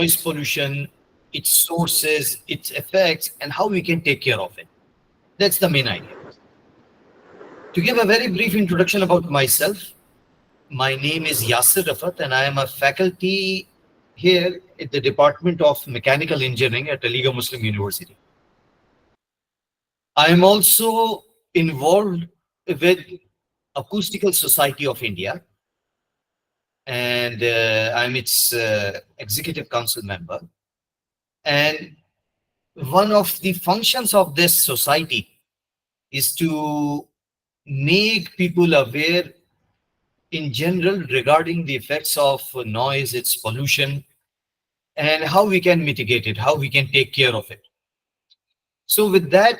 noise pollution, its sources, its effects, and how we can take care of it. That's the main idea. To give a very brief introduction about myself, my name is Yasir Rafat, and I am a faculty here at the Department of Mechanical Engineering at Aligarh Muslim University. I am also involved with Acoustical Society of India, and I'm its executive council member. And one of the functions of this society is to make people aware in general regarding the effects of noise, its pollution, and how we can mitigate it, how we can take care of it. So with that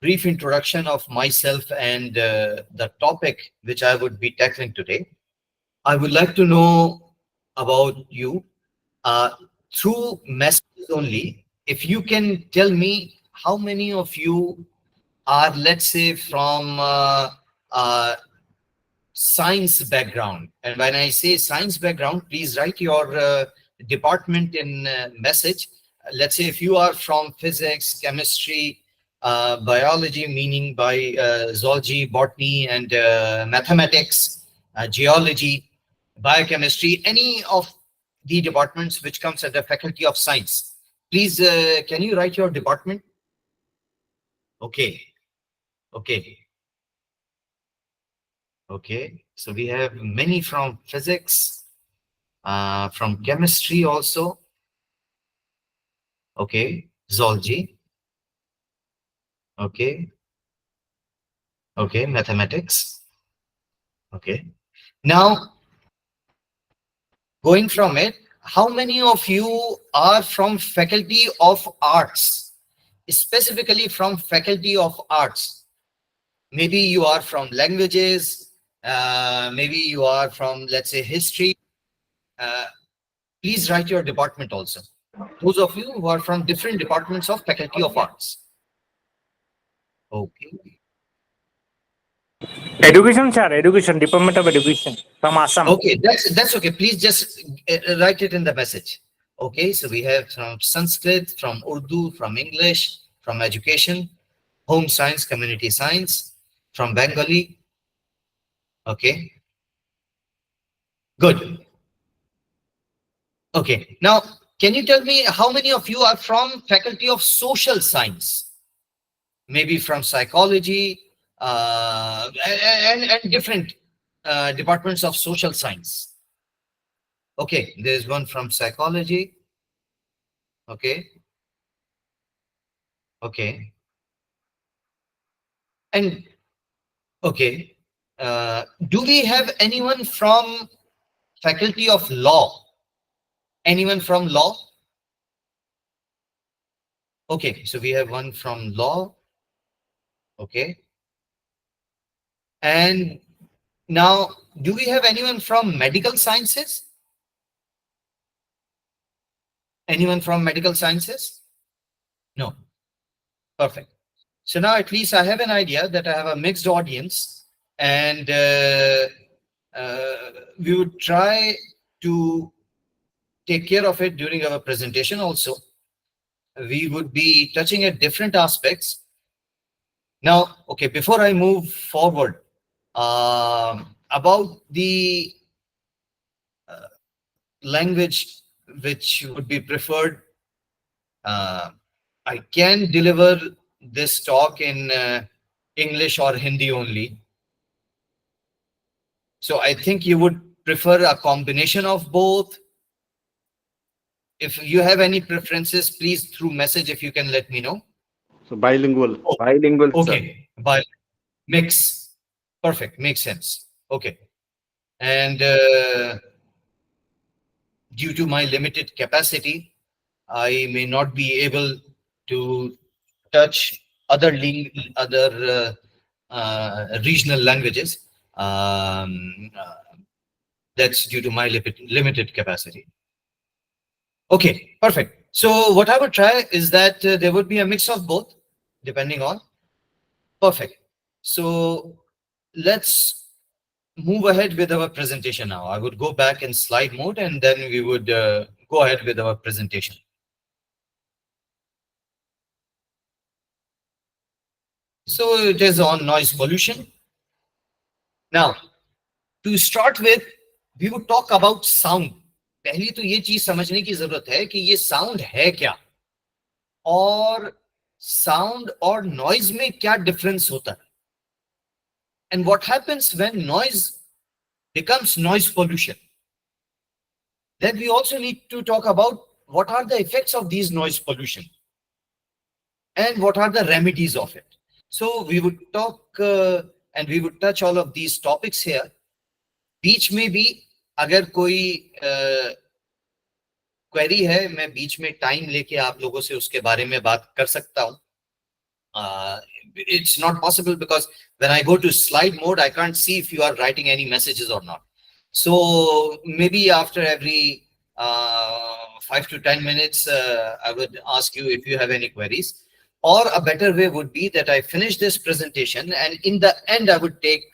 brief introduction of myself and the topic which I would be tackling today, I would like to know about you uh, through messages only. If you can tell me how many of you are, let's say, from uh, science background. And when I say science background, please write your department in message. Let's say if you are from physics, chemistry, biology, meaning by zoology, botany, and mathematics, geology, biochemistry, any of the departments which comes under faculty of science. Please, can you write your department? Okay, okay. Okay, so we have many from physics, from chemistry also. Okay, zoology. Okay, okay, mathematics. Okay. Now, going from it, how many of you are from faculty of arts? Specifically from faculty of arts. Maybe you are from languages, maybe you are from, let's say, history. Uh, Please write your department also. Those of you who are from different departments of Faculty of Arts. Okay. Education, sir. Education, Department of Education from Assam. Okay, that's okay. Please just write it in the message. Okay, so we have from Sanskrit, from Urdu, from English, from education, home science, community science, from Bengali. Okay, good. Okay, now can you tell me how many of you are from Faculty of Social Science? Maybe from psychology and different departments of social science. Okay, there's one from psychology. Okay, okay, and okay. Do we have anyone from faculty of law? Anyone from law? Okay, so we have one from law. Okay, and now do we have anyone from medical sciences? Anyone from medical sciences? No. Perfect. So now at least I have an idea that I have a mixed audience, and we would try to take care of it during our presentation also. We would be touching at different aspects. Now, okay, before I move forward, about the language which would be preferred, I can deliver this talk in English or Hindi only. So I think you would prefer a combination of both. If you have any preferences, please through message, if you can let me know. So bilingual. Oh, Bilingual, sir. okay, but mix. Perfect, makes sense. Okay. And due to my limited capacity, I may not be able to touch other regional languages. That's due to my limited capacity. Okay, perfect. So what I would try is that there would be a mix of both, depending on. Perfect. So let's move ahead with our presentation now. I would go back in slide mode, and then we would go ahead with our presentation. So it is on noise pollution. Now, to start with, we would talk about sound. पहली तो ये चीज समझने की जरूरत है कि ये साउंड है क्या, और साउंड और नॉइज में क्या डिफरेंस होता है, and what happens when noise becomes noise pollution. Then we also need to talk about what are the effects of these noise pollution and what are the remedies of it. So we would talk and we would touch all of these topics here. बीच में भी अगर कोई query है, मैं बीच में time लेके आप लोगों से उसके बारे में बात कर सकता हूँ. It's not possible because when I go to slide mode, I can't see if you are writing any messages or not. So maybe after every 5 to 10 minutes, I would ask you if you have any queries. Or a better way would be that I finish this presentation and in the end I would take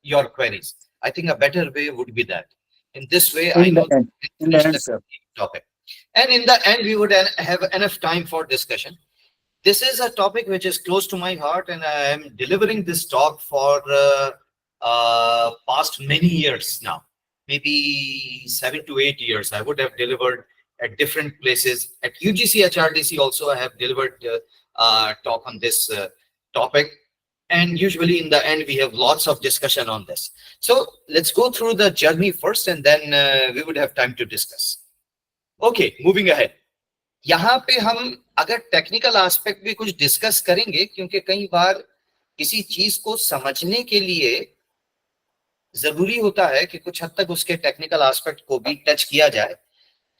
your queries. I think a better way would be that. In this way, I know the topic. And in the end, we would have enough time for discussion. This is a topic which is close to my heart, and I am delivering this talk for past many years now. Maybe 7 to 8 years. I would have delivered at different places. At UGC HRDC also, I have delivered talk on this topic. And usually in the end, we have lots of discussion on this. So let's go through the journey first, and then we would have time to discuss. Okay, moving ahead. यहाँ पे हम अगर technical aspect भी कुछ discuss करेंगे, क्योंकि कई बार किसी चीज को समझने के लिए जरूरी होता है कि कुछ हद तक उसके टेक्निकल एस्पेक्ट को भी टच किया जाए.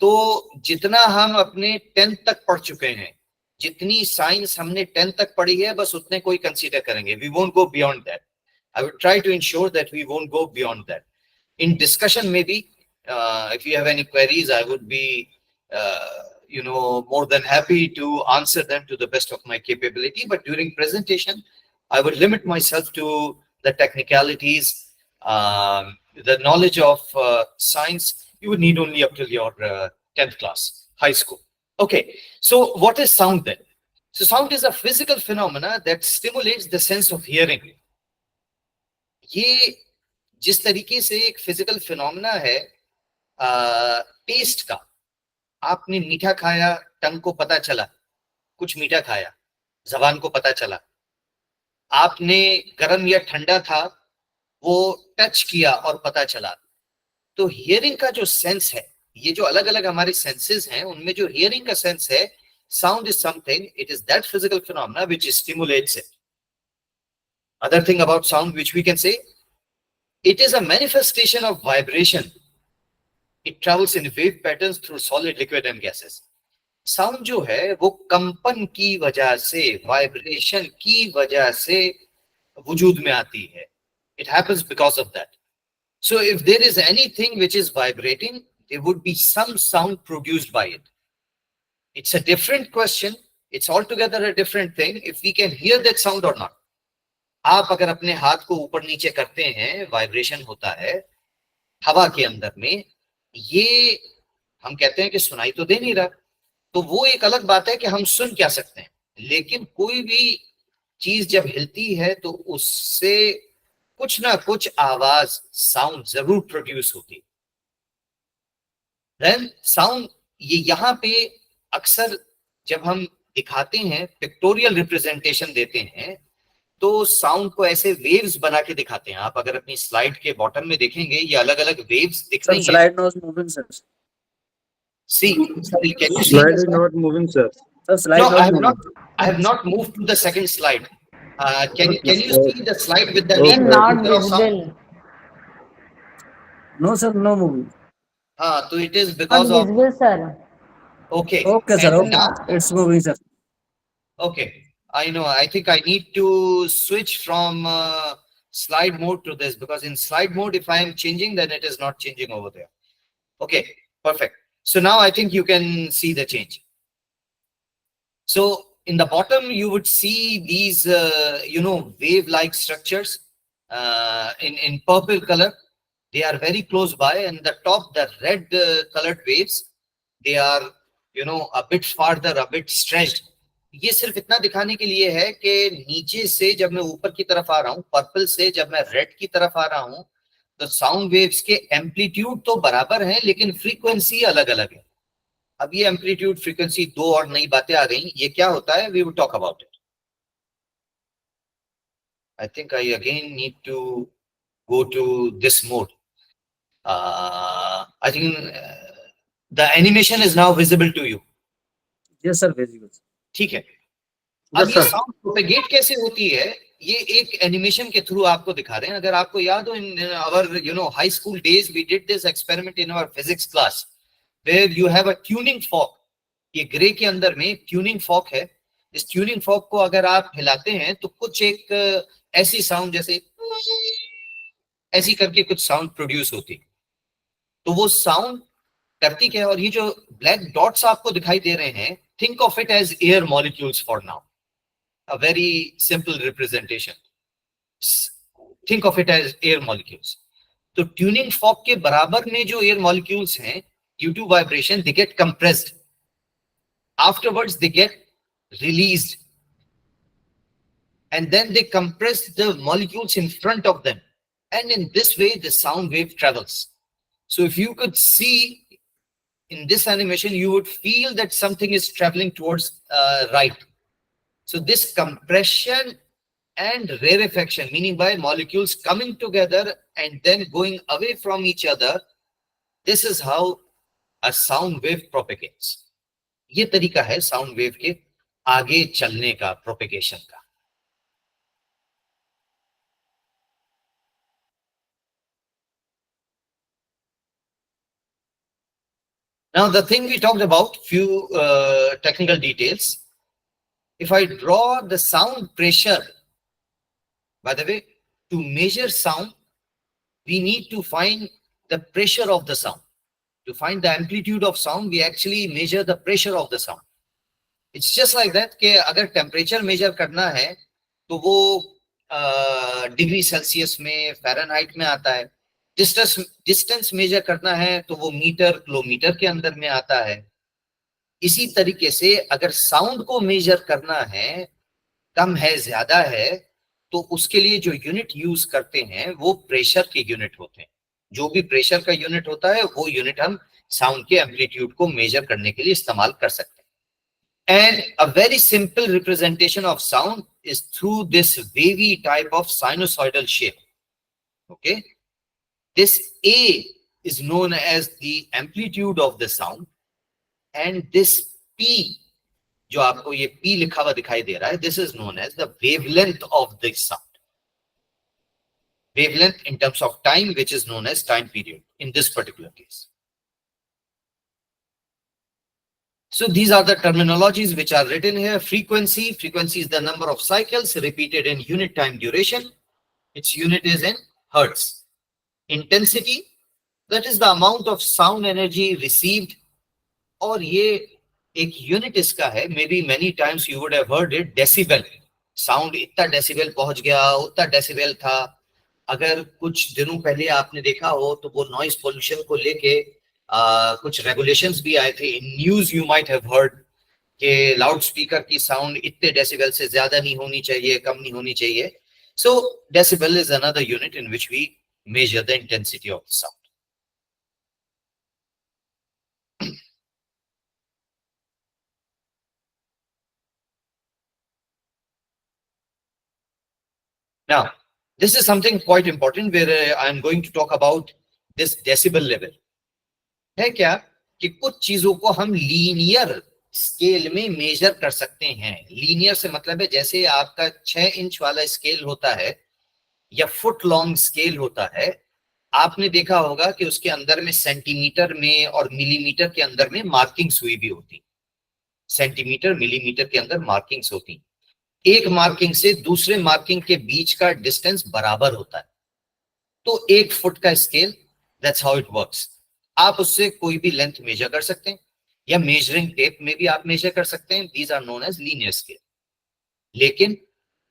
तो जितना हम अपने 10th तक पढ़ चुके हैं, जितनी साइंस हमने 10th तक पढ़ी है, बस उतने कोई कंसीडर करेंगे. We won't go beyond that. I would try to ensure that we won't go beyond that. In discussion में भी if you have any queries, I would be more than happy to answer them to the best of my capability. But during presentation, I would limit myself to the technicalities, the knowledge of science. You would need only up till your 10th class, high school. Okay, so what is sound then? So sound is a physical phenomena that stimulates the sense of hearing. ये जिस तरीके से एक physical phenomena है test का, आपने मीठा खाया, टंग को पता चला कुछ मीठा खाया, जबान को पता चला. आपने गर्म या ठंडा था, वो टच किया और पता चला. तो हियरिंग का जो सेंस है, ये जो अलग अलग हमारे सेंसेस हैं, उनमें जो हियरिंग का सेंस है, sound is something, it is that physical phenomena which stimulates it. Other thing about sound which we can say, it is a manifestation of vibration. It travels in wave patterns through solid, liquid and gases. Sound जो है वो कंपन की वजह से, vibration की वजह से वजूद में आती है. It happens because of that. So if there is anything which is vibrating, there would be some sound produced by it. It's a different question. It's altogether a different thing if we can hear that sound or not. आप अगर अपने हाथ को ऊपर नीचे करते हैं, vibration होता है हवा के अंदर में, ये हम कहते हैं कि सुनाई तो दे नहीं रहा. तो वो एक अलग बात है कि हम सुन क्या सकते हैं, लेकिन कोई भी चीज जब हिलती है तो उससे कुछ ना कुछ आवाज, साउंड जरूर प्रोड्यूस होती. देन साउंड, ये यहाँ पे अक्सर जब हम दिखाते हैं, पिक्टोरियल रिप्रेजेंटेशन देते हैं, तो साउंड को ऐसे वेव्स बना के दिखाते हैं. आप अगर अपनी स्लाइड के बॉटम में देखेंगे, ये अलग अलग वेव्स दिख रही हैं. Slide not moving, sir. See, can you see Slide the is not moving, sir. Sir, slide No, not moving. I have not moved to the second slide. Can you see the slide with the Okay. name Not of sound? visible. No, sir, no moving. So it is because Not of, visible, sir. okay. Okay, sir. And Okay. now, It's moving, sir. okay. I know. I think I need to switch from slide mode to this, because in slide mode, if I am changing, then it is not changing over there. Okay, perfect. So now I think you can see the change. So in the bottom, you would see these, wave-like structures in purple color. They are very close by, and the top, the red colored waves, they are, a bit farther, a bit stretched. ये सिर्फ इतना दिखाने के लिए है कि नीचे से जब मैं ऊपर की तरफ आ रहा हूँ, पर्पल से जब मैं रेड की तरफ आ रहा हूँ, तो साउंड वेव्स के एम्पलीट्यूड तो बराबर हैं, लेकिन फ्रीक्वेंसी अलग अलग है. अब ये एम्पलीट्यूड फ्रीक्वेंसी दो और नई बातें आ गई. ये क्या होता है, we will talk about it. I think I again need to go to this mode. I think the animation is now visible to you. Yes, sir. Very good. ठीक है. अब Yes, ये sir. साउंड प्रोपेगेट कैसे होती है, ये एक animation के थ्रू आपको दिखा रहे हैं. अगर आपको याद हो, in our high school days we did this experiment in our physics class, where you have a tuning fork. ये ग्रे के अंदर में ट्यूनिंग फॉर्क है. इस ट्यूनिंग फॉर्क को अगर आप हिलाते हैं तो कुछ एक ऐसी साउंड, जैसे ऐसी करके कुछ साउंड प्रोड्यूस होती. तो वो साउंड करती क्या है, और ये जो ब्लैक डॉट्स आपको दिखाई दे रहे हैं, think of it as air molecules for now. A very simple representation. Think of it as air molecules. तो ट्यूनिंग फॉर्क के बराबर में जो एयर मॉलिक्यूल्स हैं, due to vibration they get compressed. Afterwards they get released, and then they compress the molecules in front of them, and in this way the sound wave travels. So if you could see in this animation, you would feel that something is traveling towards right. So this compression and rarefaction, meaning by molecules coming together and then going away from each other, this is how a sound wave propagates. ये तरीका है sound wave के आगे चलने का, propagation का. Now the thing we talked about, few technical details. If I draw the sound pressure, by the way, to measure sound, we need to find the pressure of the sound. To find the amplitude of sound, we actually measure the pressure of the sound. It's just like that कि अगर temperature measure करना है तो वो degree Celsius में, Fahrenheit में आता है. डिस्टेंस मेजर करना है तो वो मीटर, किलोमीटर के अंदर में आता है. इसी तरीके से अगर साउंड को मेजर करना है, कम है, ज्यादा है, तो उसके लिए जो यूनिट यूज करते हैं वो प्रेशर के यूनिट होते हैं. जो भी प्रेशर का यूनिट होता है वो यूनिट हम साउंड के एम्पलीट्यूड को मेजर करने के लिए इस्तेमाल कर सकते हैं. And a very simple representation of sound is through this wavy type of sinusoidal shape. Okay, this A is known as the amplitude of the sound, and this P, जो आपको ये P लिखा हुआ दिखाई दे रहा है, this is known as the wavelength of the sound. Wavelength in terms of time, which is known as time period in this particular case. So these are the terminologies which are written here. Frequency is the number of cycles repeated in unit time duration. Its unit is in hertz. Intensity, that is the amount of sound energy received. और ये एक unit इसका है, may be many times you would have heard it, decibel. Sound इतना decibel पहुंच गया, उतना decibel था. अगर कुछ दिनों पहले आपने देखा हो तो वो नॉइज पोल्यूशन को लेके कुछ रेगुलेशंस भी आए थे. In news you might have heard कि लाउड स्पीकर की साउंड इतने डेसिबल से ज्यादा नहीं होनी चाहिए, कम नहीं होनी चाहिए. So decibel is another unit in which we measure the intensity of the sound. Now, this is something quite important where I am going to talk about this decibel level. है क्या कि कुछ चीजों को हम लीनियर स्केल में major कर सकते हैं. लीनियर से मतलब है जैसे आपका 6 इंच वाला स्केल होता है या फुट लॉन्ग स्केल होता है. आपने देखा होगा कि उसके अंदर में सेंटीमीटर में और मिलीमीटर के अंदर में मार्किंग्स हुई भी होती. सेंटीमीटर, मिलीमीटर के अंदर मार्किंग्स होती. एक मार्किंग से दूसरे मार्किंग के बीच का डिस्टेंस बराबर होता है. तो 1 फुट का scale, that's how it works. आप उससे कोई भी लेंथ मेजर कर सकते हैं, या मेजरिंग टेप में भी आप मेजर कर सकते हैं. These are known as linear scale. लेकिन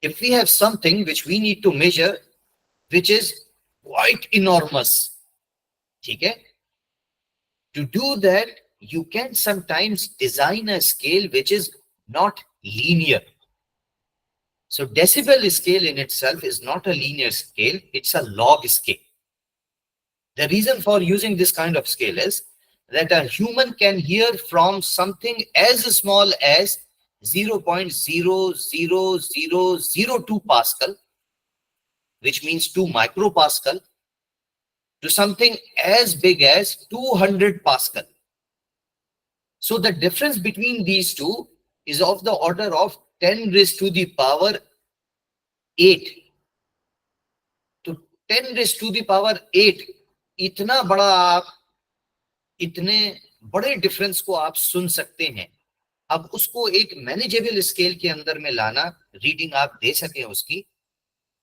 if we have something which we need to measure which is quite enormous, ठीक है, to do that you can sometimes design a scale which is not linear. So decibel scale in itself is not a linear scale, it's a log scale. The reason for using this kind of scale is that a human can hear from something as small as 0.00002 Pascal, which means 2 micropascal, to something as big as 200 Pascal. So the difference between these two is of the order of 10 raised to the power 8. तो 10 raised to the power 8 इतना बड़ा आप इतने बड़े difference को आप सुन सकते हैं. अब उसको एक मैनेजेबल स्केल के अंदर में लाना, रीडिंग आप दे सकें उसकी,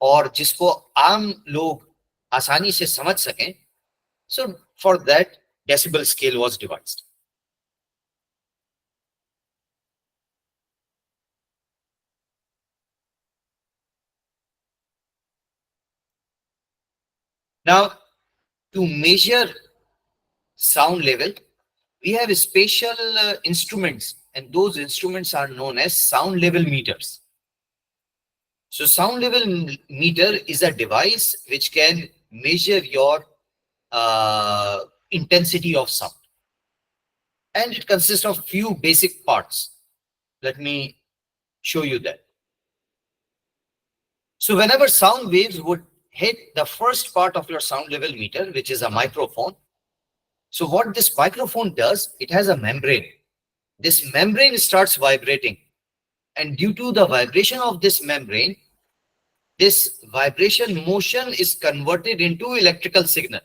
और जिसको आम लोग आसानी से समझ सकें. So for that decibel scale was devised. Now, to measure sound level, we have special instruments, and those instruments are known as sound level meters. So sound level meter is a device which can measure your intensity of sound. And it consists of few basic parts. Let me show you that. So whenever sound waves would hit the first part of your sound level meter, which is a microphone. So what this microphone does, it has a membrane. This membrane starts vibrating. And due to the vibration of this membrane, this vibration motion is converted into electrical signal.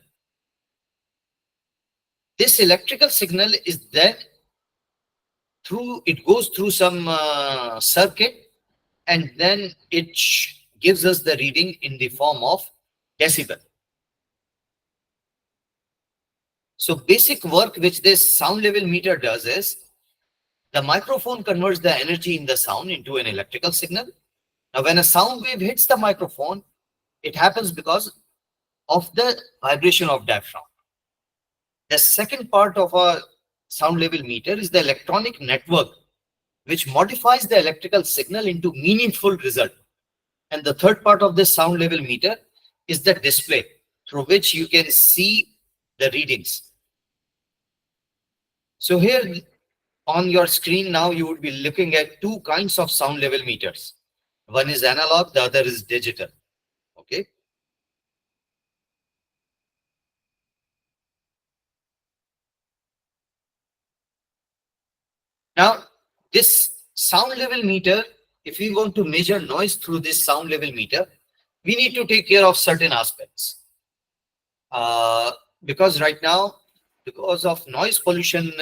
This electrical signal is then it goes through some circuit, and then it gives us the reading in the form of decibel. So basic work which this sound level meter does is, the microphone converts the energy in the sound into an electrical signal. Now when a sound wave hits the microphone, it happens because of the vibration of diaphragm. The second part of a sound level meter is the electronic network, which modifies the electrical signal into meaningful result. And the third part of this sound level meter is the display, through which you can see the readings. So here on your screen now, you would be looking at two kinds of sound level meters. One is analog, the other is digital. Okay. Now, this sound level meter, if we want to measure noise through this sound level meter, we need to take care of certain aspects. Because right now, because of noise pollution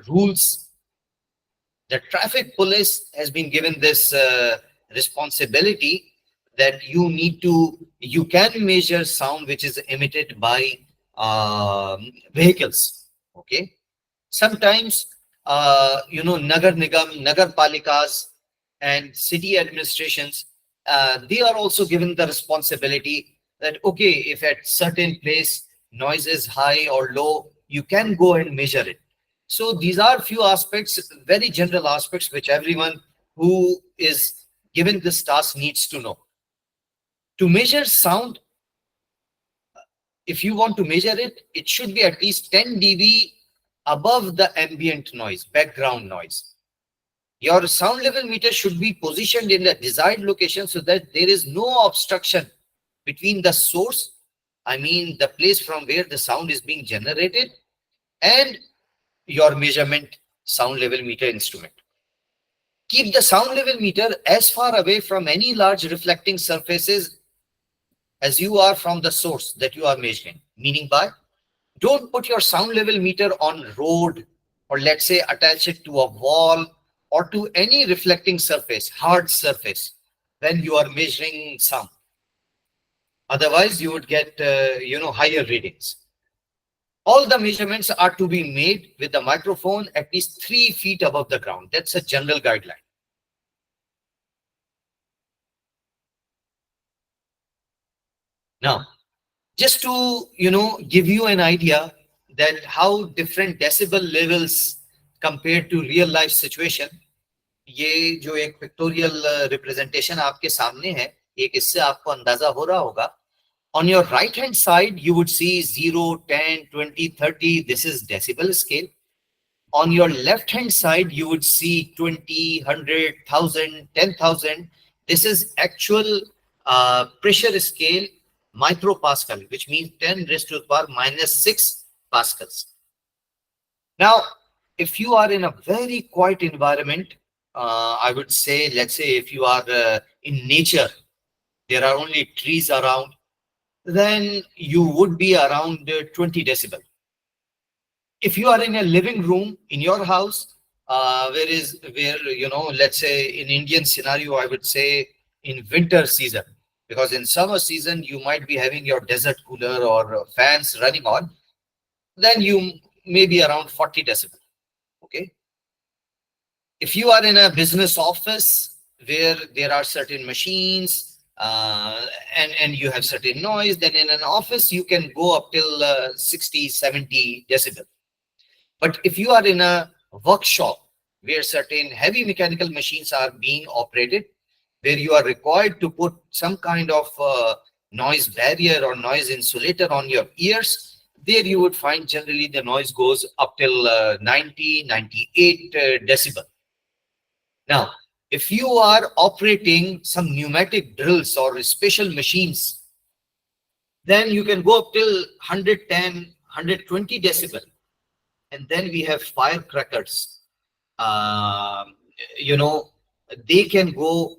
rules, the traffic police has been given this responsibility that you can measure sound which is emitted by vehicles. Okay. Sometimes, Nagar Nigam, Nagar Palikas, and city administrations, they are also given the responsibility that, okay, if at certain place noise is high or low, you can go and measure it. So these are few aspects, very general aspects, which everyone who is given this task needs to know. To measure sound, if you want to measure it, it should be at least 10 dB above the ambient noise, background noise. Your sound level meter should be positioned in the desired location so that there is no obstruction between the source, I mean the place from where the sound is being generated, and your measurement sound level meter instrument. Keep the sound level meter as far away from any large reflecting surfaces as you are from the source that you are measuring. Meaning by, don't put your sound level meter on road, or let's say attach it to a wall or to any reflecting surface, hard surface, when you are measuring sound. Otherwise, you would get higher readings. All the measurements are to be made with the microphone at least 3 feet above the ground. That's a general guideline. Now, just to give you an idea that how different decibel levels compared to real life situation. ये जो एक pictorial representation आपके सामने है, एक इससे आपको अंदाजा हो रहा होगा. On your right hand side, you would see 0, 10, 20, 30. This is decibel scale. On your left hand side, you would see 20, 100, 1000, 10,000. This is actual pressure scale micropascal, which means 10 raised to the power -6 pascals. Now, if you are in a very quiet environment, I would say, let's say if you are in nature, there are only trees around, then you would be around 20 decibel. If you are in a living room in your house, where let's say in Indian scenario, I would say in winter season, because in summer season you might be having your desert cooler or fans running on, then you may be around 40 decibel. Okay. If you are in a business office where there are certain machines and you have certain noise, then in an office you can go up till 60, 70 decibel. But if you are in a workshop where certain heavy mechanical machines are being operated, where you are required to put some kind of noise barrier or noise insulator on your ears, there you would find generally the noise goes up till 90, 98 decibel. Now, if you are operating some pneumatic drills or special machines, then you can go up till 110, 120 decibel. And then we have firecrackers. They can go,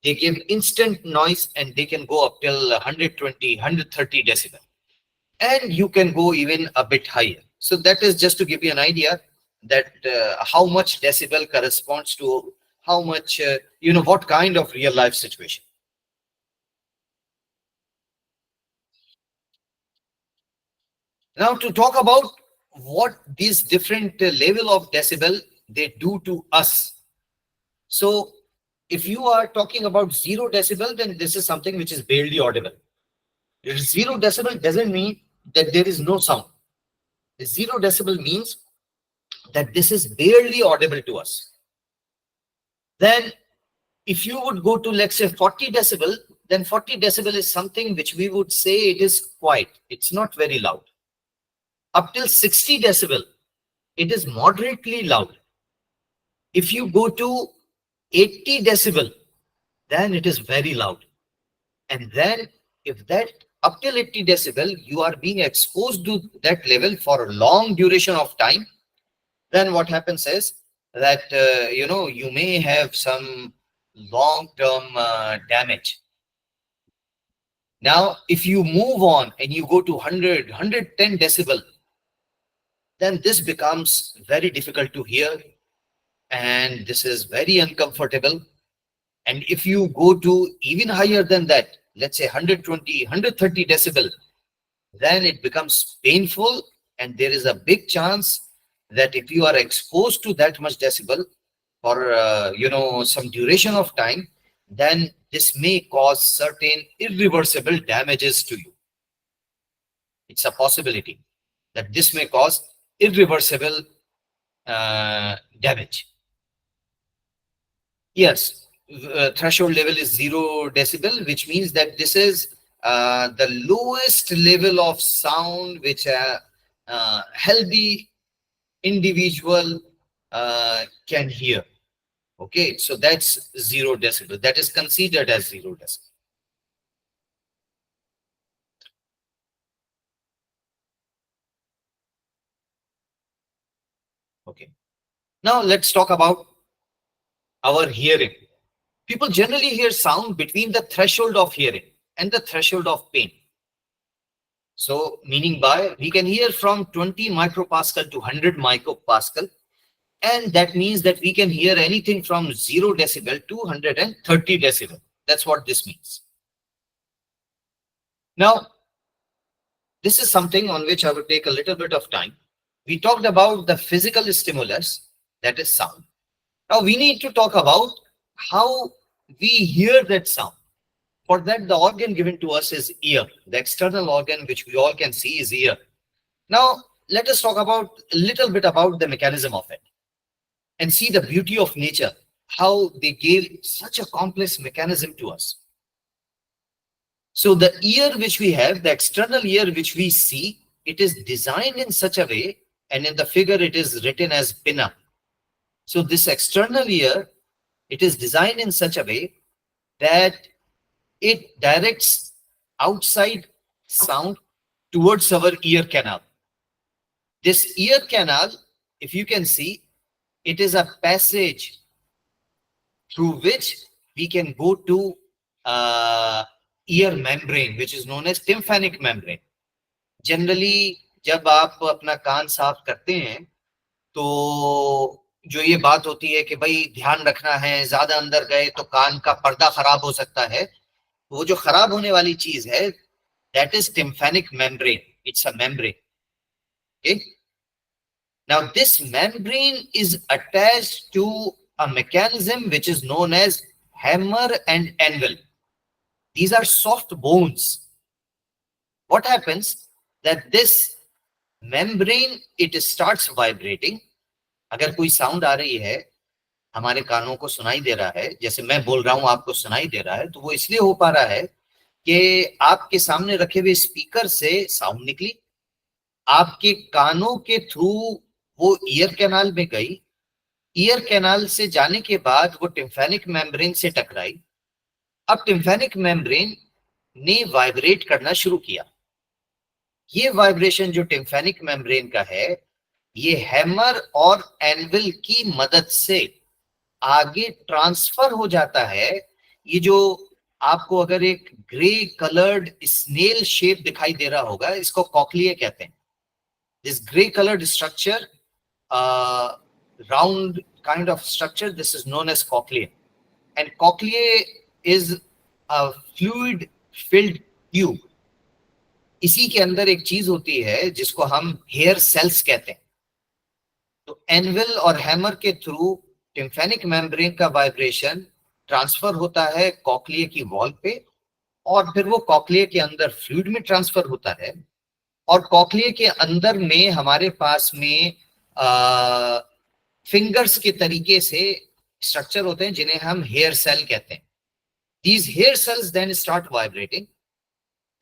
they give instant noise and they can go up till 120, 130 decibel. And you can go even a bit higher. So that is just to give you an idea that how much decibel corresponds to how much, what kind of real life situation. Now to talk about what these different level of decibel they do to us. So if you are talking about 0 decibel, then this is something which is barely audible. 0 decibel doesn't mean that there is no sound. 0 decibel means that this is barely audible to us. Then if you would go to, let's say, 40 decibel, then 40 decibel is something which we would say it is quiet. It's not very loud. Up till 60 decibel, it is moderately loud. If you go to 80 decibel, then it is very loud. And then if that up till 80 decibel, you are being exposed to that level for a long duration of time, then what happens is that, you may have some long-term damage. Now, if you move on and you go to 100, 110 decibel, then this becomes very difficult to hear and this is very uncomfortable. And if you go to even higher than that, let's say 120, 130 decibel, then it becomes painful and there is a big chance that if you are exposed to that much decibel for some duration of time, then this may cause certain irreversible damages to you. It's a possibility that this may cause irreversible damage. Yes, threshold level is 0 decibel, which means that this is the lowest level of sound which a healthy individual can hear. Okay, so that's 0 decibel. That is considered as 0 decibel. Okay, now let's talk about our hearing. People generally hear sound between the threshold of hearing and the threshold of pain. So meaning by we can hear from 20 micropascal to 100 micropascal, and that means that we can hear anything from 0 decibel to 130 decibel. That's what this means. Now, this is something on which I will take a little bit of time. We talked about the physical stimulus, that is sound. Now we need to talk about how we hear that sound. For that, the organ given to us is ear. The external organ which we all can see is ear. Now, let us talk about a little bit about the mechanism of it and see the beauty of nature, how they gave such a complex mechanism to us. So the ear which we have, the external ear which we see, it is designed in such a way, and in the figure it is written as pinna. So this external ear, it is designed in such a way that it directs outside sound towards our ear canal. This ear canal, if you can see, it is a passage through which we can go to ear membrane, which is known as tympanic membrane. Generally, जब आप अपना कान साफ करते हैं तो जो ये बात होती है कि भाई ध्यान रखना है, ज्यादा अंदर गए तो कान का पर्दा खराब हो सकता है, वो जो खराब होने वाली चीज है, that is tympanic membrane. It's a membrane. Okay. Now this membrane is attached to a mechanism which is known as hammer and anvil. These are soft bones. What happens that this membrane, it starts vibrating. अगर कोई sound आ रही है, हमारे कानों को सुनाई दे रहा है, जैसे मैं बोल रहा हूं आपको सुनाई दे रहा है, तो वो इसलिए हो पा रहा है कि आपके सामने रखे हुए स्पीकर से साउंड निकली, आपके कानों के थ्रू वो ईयर कैनाल में गई, ईयर कैनाल से जाने के बाद वो टिम्फैनिक मेम्ब्रेन से टकराई। अब टिम्फैनिक मेम्ब्रेन ने वाइब्रेट करना शुरू किया। ये वाइब्रेशन जो टिम्फैनिक मेम्ब्रेन का है, ये हैमर और एनविल की मदद से आगे ट्रांसफर हो जाता है। ये जो आपको अगर एक ग्रे कलर्ड स्नेल शेप दिखाई दे रहा होगा, इसको कॉक्लिया कहते हैं। This grey coloured structure, round kind of structure, this is known as cochlea, and cochlea is a fluid filled tube. इसी के अंदर एक चीज होती है जिसको हम हेयर सेल्स कहते हैं। तो एनविल और हैमर के थ्रू टिम्फैनिक मेम्ब्रेन का वाइब्रेशन ट्रांसफर होता है कॉक्लिया की वॉल पे, और फिर वो कॉक्लिया के अंदर फ्लूइड में ट्रांसफर होता है, और कॉक्लिया के अंदर में हमारे पास में फिंगर्स के तरीके से स्ट्रक्चर होते हैं जिन्हें हम हेयर सेल कहते हैं। These hair cells then start vibrating.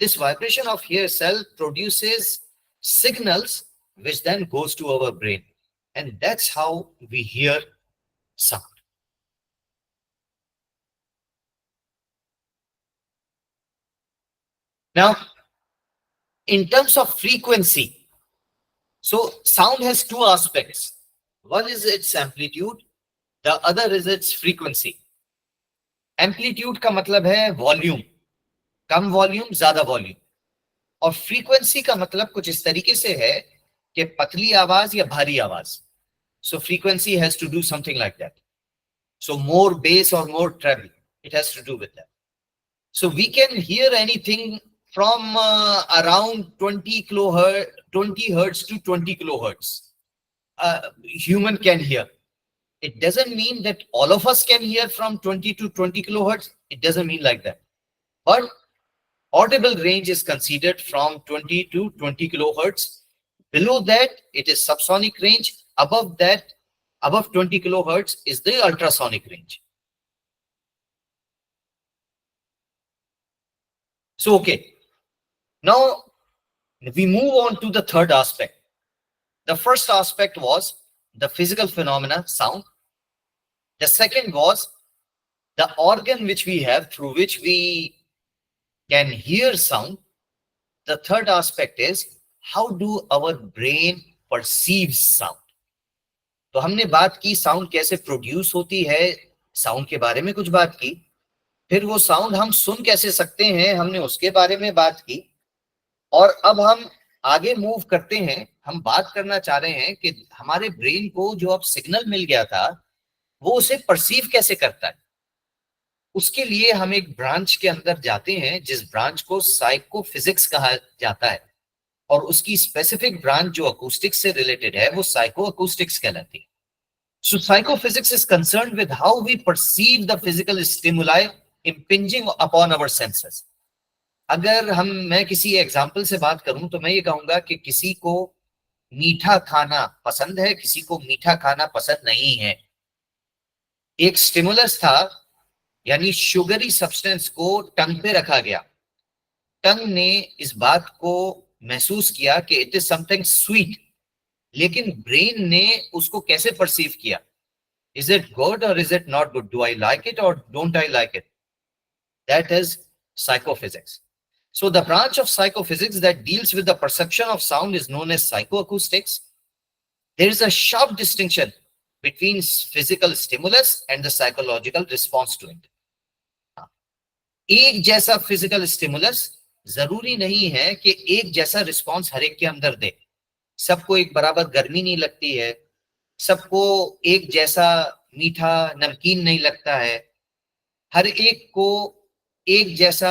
This vibration of hair cell produces signals which then goes to our brain, and that's how we hear sound. Now, in terms of frequency, so sound has two aspects. One is its amplitude, the other is its frequency. Amplitude का मतलब है volume, कम volume ज्यादा volume, और frequency का मतलब कुछ इस तरीके से है कि पतली आवाज या भारी आवाज। So frequency has to do something like that. So more bass और more treble, it has to do with that. So we can hear anything from around 20 hertz to 20 kilohertz. Human can hear. It doesn't mean that all of us can hear from 20 to 20 kilohertz. It doesn't mean like that. But audible range is considered from 20 to 20 kilohertz. Below that, it is subsonic range. Above that, above 20 kilohertz is the ultrasonic range. So, okay. Now, we move on to the third aspect. The first aspect was the physical phenomena, sound. The second was the organ which we have through which we can hear sound. The third aspect is how do our brain perceives sound. तो हमने बात की sound कैसे produce होती है, sound के बारे में कुछ बात की, फिर वो साउंड हम सुन कैसे सकते हैं, हमने उसके बारे में बात की, और अब हम आगे मूव करते हैं। हम बात करना चाह रहे हैं कि हमारे ब्रेन को जो अब सिग्नल मिल गया था, वो उसे परसीव कैसे करता है। उसके लिए हम एक ब्रांच के अंदर जाते हैं जिस ब्रांच को साइकोफिजिक्स कहा जाता है, और उसकी स्पेसिफिक ब्रांच जो अकूस्टिक्स से रिलेटेड है वो साइको अकूस्टिक्स कहलाती है। So psychophysics is concerned with how we perceive the physical stimuli impinging upon our senses. अगर मैं किसी एग्जाम्पल से बात करूं तो मैं ये कहूंगा कि किसी को मीठा खाना पसंद है, किसी को मीठा खाना पसंद नहीं है। एक स्टिमुलस था, यानी शुगरी सब्सटेंस को टंग पे रखा गया। टंग ने इस बात को महसूस किया कि इट इज समथिंग स्वीट, लेकिन ब्रेन ने उसको कैसे परसीव किया? इज इट गुड और is it not good? Do I like it और don't I like it? That is psychophysics. So the branch of psychophysics that deals with the perception of sound is known as psychoacoustics. There is a sharp distinction between physical stimulus and the psychological response to it. एक जैसा physical stimulus जरूरी नहीं है कि एक जैसा response हर एक के अंदर दे। सबको एक बराबर गर्मी नहीं लगती है, सबको एक जैसा मीठा नमकीन नहीं लगता है, हर एक को एक जैसा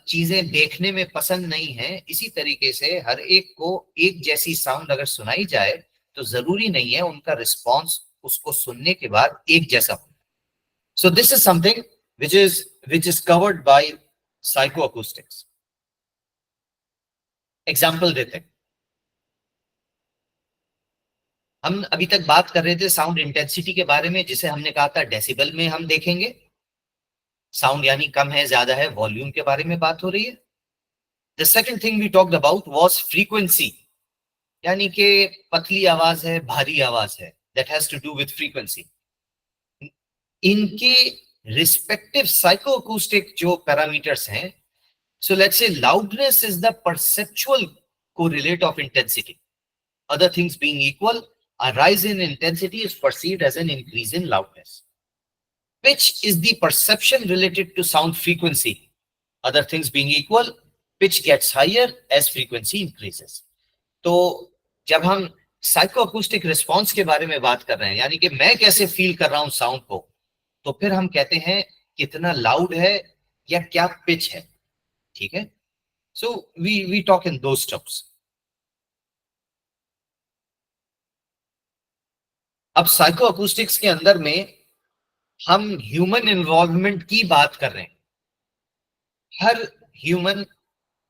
चीजें देखने में पसंद नहीं है। इसी तरीके से हर एक को एक जैसी साउंड अगर सुनाई जाए तो जरूरी नहीं है उनका रिस्पॉन्स उसको सुनने के बाद एक जैसा हो। So this is something which is covered by psychoacoustics. Example देते हैं। हम अभी तक बात कर रहे थे साउंड इंटेंसिटी के बारे में, जिसे हमने कहा था डेसिबल में हम देखेंगे। साउंड यानी कम है ज्यादा है, वॉल्यूम के बारे में बात हो रही है। The second thing we talked about was frequency, यानी कि पतली आवाज है, भारी आवाज है, that has to do with frequency. इनके रिस्पेक्टिव साइकोअकूस्टिक जो पैरामीटर्स हैं, so let's say loudness is the perceptual correlate of intensity. Other things being equal, a rise in intensity is perceived as an increase in loudness. Pitch is the perception related to sound frequency. Other things being equal, pitch gets higher as frequency increases. तो जब हम साइकोअकूस्टिक response के बारे में बात कर रहे हैं, यानी कि मैं कैसे फील कर रहा हूं साउंड को, तो फिर हम कहते हैं कितना लाउड है या क्या पिच है। ठीक है, so we talk in those terms. अब साइकोअकूस्टिक्स के अंदर में हम ह्यूमन इन्वॉल्वमेंट की बात कर रहे हैं। हर ह्यूमन,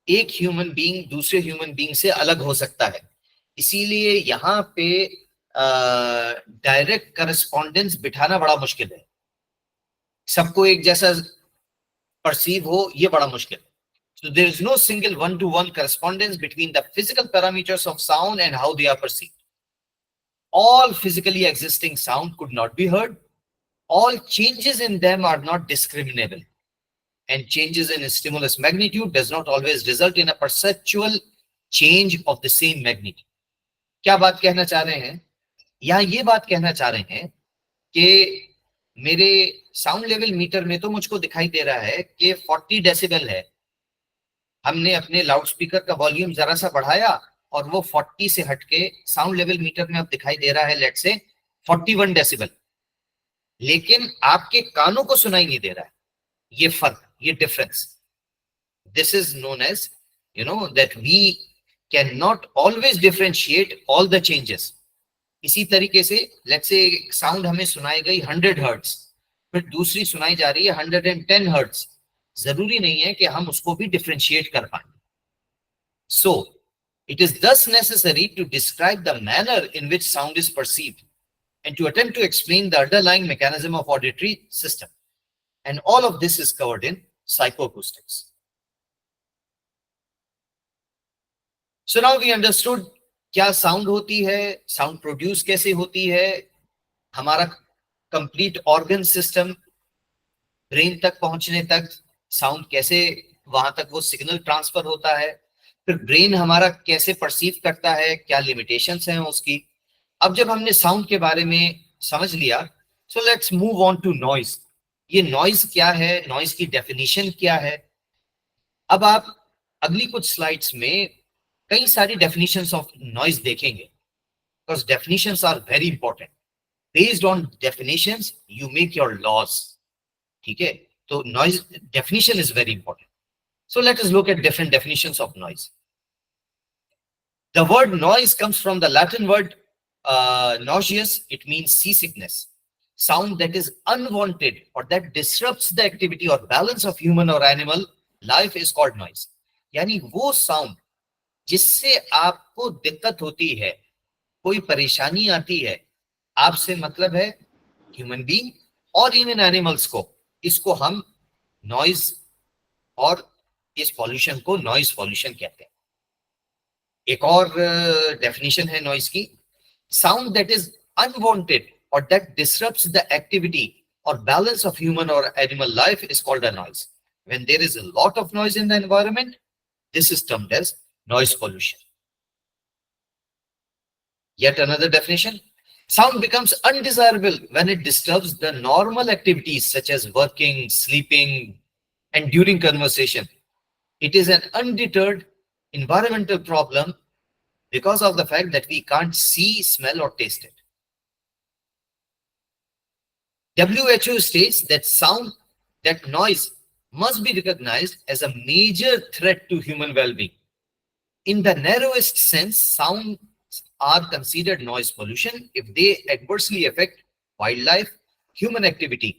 एक ह्यूमन बीइंग दूसरे ह्यूमन बीइंग से अलग हो सकता है, इसीलिए यहाँ पे डायरेक्ट करस्पॉन्डेंस बिठाना बड़ा मुश्किल है। सबको एक जैसा परसीव हो, ये बड़ा मुश्किल है। So there is no single one-to-one correspondence between the physical parameters of sound and how they are perceived. All physically existing sound could not be heard. All changes in them are not discriminable. And changes in stimulus magnitude does not always result in a perceptual change of the same magnitude. क्या बात कहना चाह रहे हैं? यहाँ ये बात कहना चाह रहे हैं कि मेरे साउंड लेवल मीटर में तो मुझको दिखाई दे रहा है कि 40 डेसिबल है। हमने अपने लाउड स्पीकर का वॉल्यूम जरा सा बढ़ाया और वो 40 से हटके साउंड लेवल मीटर में अब दिखाई दे रहा है लेट्स से 41 डेसिबल, लेकिन आपके कानों को सुनाई नहीं दे रहा है। ये फर्क, ये difference, this is known as that we can not always differentiate all the changes. इसी तरीके से लेट्स से साउंड हमें सुनाई गई 100 हर्ट्ज, फिर दूसरी सुनाई जा रही है 110 हर्ट्ज, जरूरी नहीं है कि हम उसको भी डिफरेंशिएट कर पाए। So it is thus necessary to describe the manner in which sound is perceived and to attempt to explain the underlying mechanism of auditory system, and all of this is covered in psychoacoustics. So now we understood क्या sound होती है, sound produce कैसे होती है, हमारा complete organ system brain तक पहुंचने तक साउंड कैसे वहां तक वो सिग्नल ट्रांसफर होता है, फिर ब्रेन हमारा कैसे परसीव करता है, क्या लिमिटेशंस हैं उसकी। अब जब हमने साउंड के बारे में समझ लिया, so let's move on to noise. ये नॉइज क्या है, नॉइज की डेफिनेशन क्या है। अब आप अगली कुछ स्लाइड्स में कई सारी डेफिनेशंस ऑफ नॉइज देखेंगे, because definitions are very important. Based on definitions you make your laws. ठीक है, तो noise definition is very important. So let us look at different definitions of noise. The word noise comes from the Latin word nauseous. It means seasickness. Sound that is unwanted or that disrupts the activity or balance of human or animal life is called noise. यानी वो sound जिससे आपको दिक्कत होती है, कोई परेशानी आती है, आपसे मतलब है ह्यूमन बीइंग और इवन एनिमल्स को, इसको हम नॉइज और इस पॉल्यूशन को नॉइज पॉल्यूशन कहते हैं। एक और डेफिनेशन है नॉइज की, साउंड दैट इज अनवांटेड और दैट डिसरप्ट्स द एक्टिविटी और बैलेंस ऑफ ह्यूमन और animal life is called a noise. When there is a lot of noise in the environment, this is termed as noise pollution. Yet another definition, sound becomes undesirable when it disturbs the normal activities such as working, sleeping, and during conversation. It is an undeterred environmental problem because of the fact that we can't see, smell, or taste it. WHO states that noise must be recognized as a major threat to human well-being. In the narrowest sense, sounds are considered noise pollution if they adversely affect wildlife, human activity,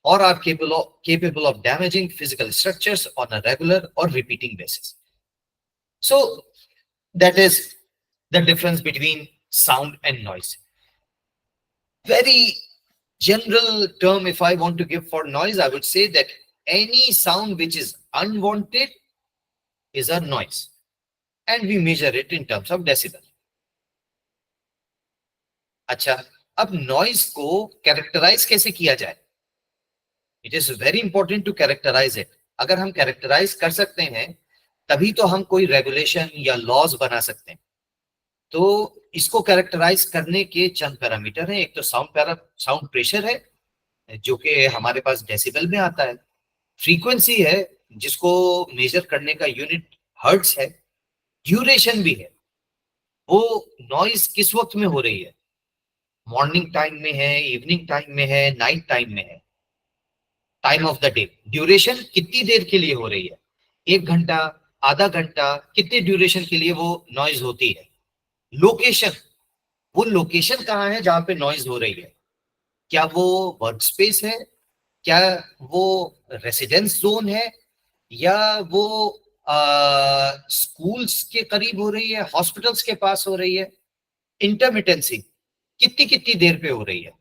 or are capable of damaging physical structures on a regular or repeating basis. So that is the difference between sound and noise. Very general term, if I want to give for noise, I would say that any sound which is unwanted is a noise, and we measure it in terms of decibel. अच्छा, अब noise को characterise कैसे किया जाए? It is very important to characterize it. अगर हम characterise कर सकते हैं तभी तो हम कोई रेगुलेशन या लॉज बना सकते हैं। तो इसको कैरेक्टराइज करने के चंद पैरामीटर हैं। एक तो साउंड प्रेशर है जो कि हमारे पास डेसिबल में आता है, फ्रीक्वेंसी है जिसको मेजर करने का यूनिट हर्ट्ज है, ड्यूरेशन भी है, वो नॉइज किस वक्त में हो रही है, मॉर्निंग टाइम में है, इवनिंग टाइम में है, नाइट टाइम में है, time of the day, duration कितनी देर के लिए हो रही है, 1 घंटा, आधा घंटा, कितने ड्यूरेशन के लिए वो नॉइज होती है, लोकेशन, वो लोकेशन कहाँ है जहां पे नॉइज हो रही है, क्या वो वर्क स्पेस है, क्या वो रेसिडेंस जोन है, या वो स्कूल्स के करीब हो रही है, हॉस्पिटल्स के पास हो रही है, इंटरमिटेंसी कितनी देर पे हो रही है।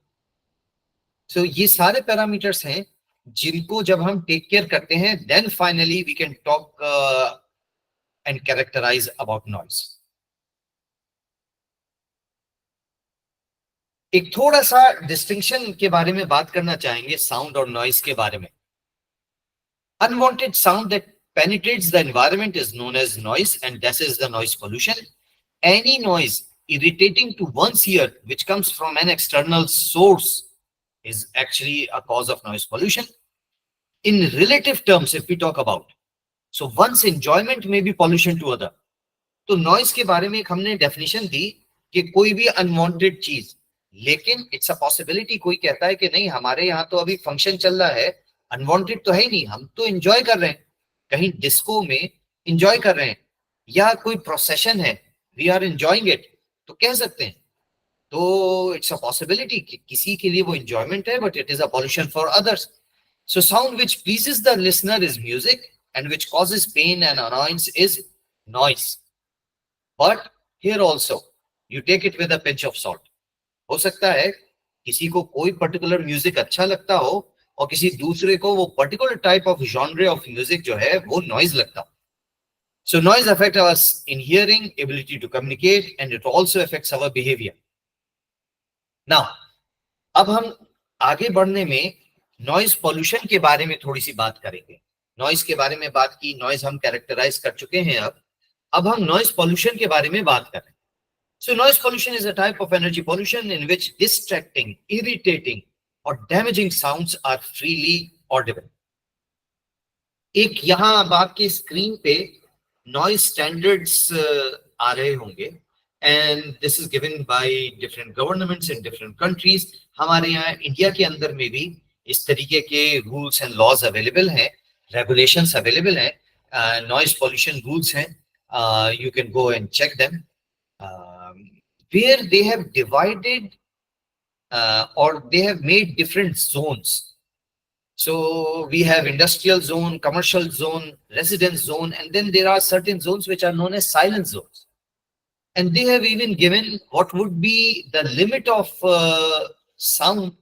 सो ये सारे पैरामीटर्स हैं जिनको जब हम टेक केयर करते हैं, then finally we can talk and characterize about noise. एक थोड़ा सा डिस्टिंक्शन के बारे में बात करना चाहेंगे साउंड और नॉइज के बारे में। Unwanted sound that penetrates the environment is known as noise, and this is the noise pollution. Any noise irritating to one's ear which comes from an external source is actually a cause of noise pollution. In relative terms, if we talk about, so one's enjoyment may be pollution to other. तो noise के बारे में एक हमने definition दी कि कोई भी unwanted चीज, लेकिन it's a possibility, कोई कहता है कि नहीं हमारे यहाँ तो अभी फंक्शन चल रहा है, unwanted तो है ही नहीं, हम तो enjoy कर रहे हैं, कहीं डिस्को में एंजॉय कर रहे हैं, या कोई प्रोसेशन है, वी आर एंजॉयिंग इट, तो कह सकते हैं। तो इट्स अ पॉसिबिलिटी कि किसी के लिए वो एंजॉयमेंट है, but it is a pollution for others. So sound which pleases the listener is music and which causes pain and annoyance is noise. But here also you take it with a pinch of salt. हो सकता है किसी को कोई particular music अच्छा लगता हो और किसी दूसरे को वो particular type of genre of music जो है वो नॉइज लगता। So noise affect us in hearing, ability to communicate, and it also affects our behaviour. Now अब हम आगे बढ़ने में नॉइज पॉल्यूशन के बारे में थोड़ी सी बात करेंगे। नॉइज के बारे में बात की, नॉइज हम कैरेक्टराइज कर चुके हैं। अब हम नॉइज पॉल्यूशन के बारे में बात करें। So noise pollution is a type of energy pollution in which distracting, irritating or damaging sounds are freely audible. एक यहाँ अब आपके स्क्रीन पे नॉइज स्टैंडर्ड्स आ रहे होंगे, and this is given by different governments in different countries. हमारे यहाँ India के अंदर में भी इस तरीके के रूल्स एंड लॉज अवेलेबल हैं, रेगुलेशंस अवेलेबल हैं, नॉइज पॉल्यूशन रूल्स हैं, you can go and check them, where they have divided or they have made different zones. So we have industrial zone, commercial zone, residence zone, and then there are certain zones which are known as silent zones. And they have even given what would be the limit of sound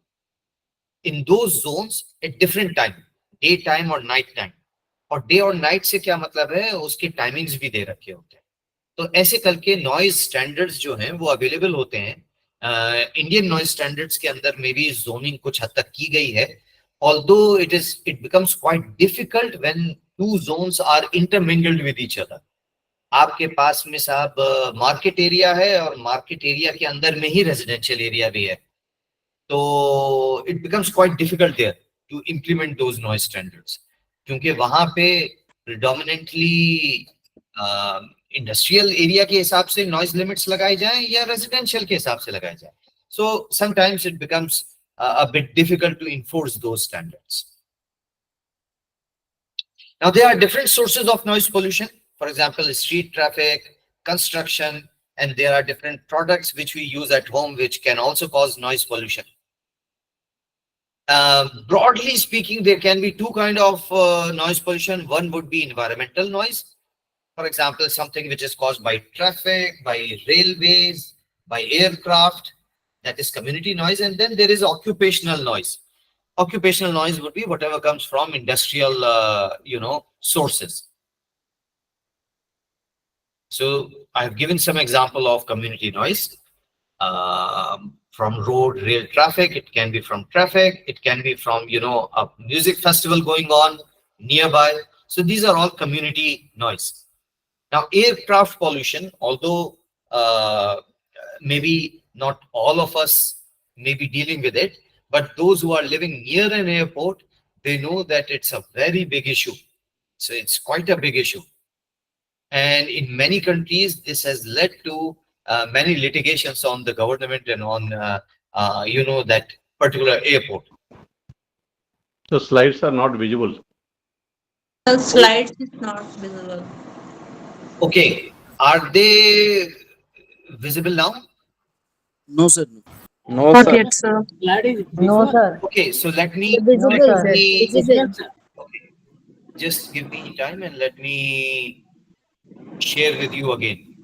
in those zones at different time, daytime or night time. और day और night से क्या मतलब है, उसके timings भी दे रखे होते हैं. तो ऐसे करके नॉइज स्टैंडर्ड्स जो हैं वो अवेलेबल होते हैं. इंडियन नॉइज स्टैंडर्ड्स के अंदर में भी जोनिंग कुछ हद तक की गई है, although it becomes quite difficult when two zones are intermingled with each other. आपके पास में साहब मार्केट एरिया है और मार्केट एरिया के अंदर में ही रेजिडेंशियल एरिया भी है, तो it becomes quite difficult there to implement those noise standards, क्योंकि वहां पे प्रिडोमिनेंटली इंडस्ट्रियल एरिया के हिसाब से नॉइज लिमिट्स लगाए जाएं या रेजिडेंशियल के हिसाब से लगाए जाएं. So sometimes it becomes a bit difficult to enforce those standards. Now, there are different sources of noise pollution. For example, street traffic, construction, and there are different products which we use at home which can also cause noise pollution. Broadly speaking, there can be two kinds of noise pollution. One would be environmental noise. For example, something which is caused by traffic, by railways, by aircraft. That is community noise. And then there is occupational noise. Occupational noise would be whatever comes from industrial, sources. So I have given some example of community noise from road, rail traffic. It can be from traffic. It can be from, a music festival going on nearby. So these are all community noise. Now, aircraft pollution, although maybe not all of us may be dealing with it, but those who are living near an airport, they know that it's a very big issue. So it's quite a big issue. And in many countries, this has led to many litigations on the government and on, that particular airport. The slides are not visible. The slides is not visible. Okay. Are they visible now? No, sir. No, Not sir. yet, sir. No, sir. Okay, so let me, Visible, let sir. me- Visible. okay. Just give me time and let me share with you again.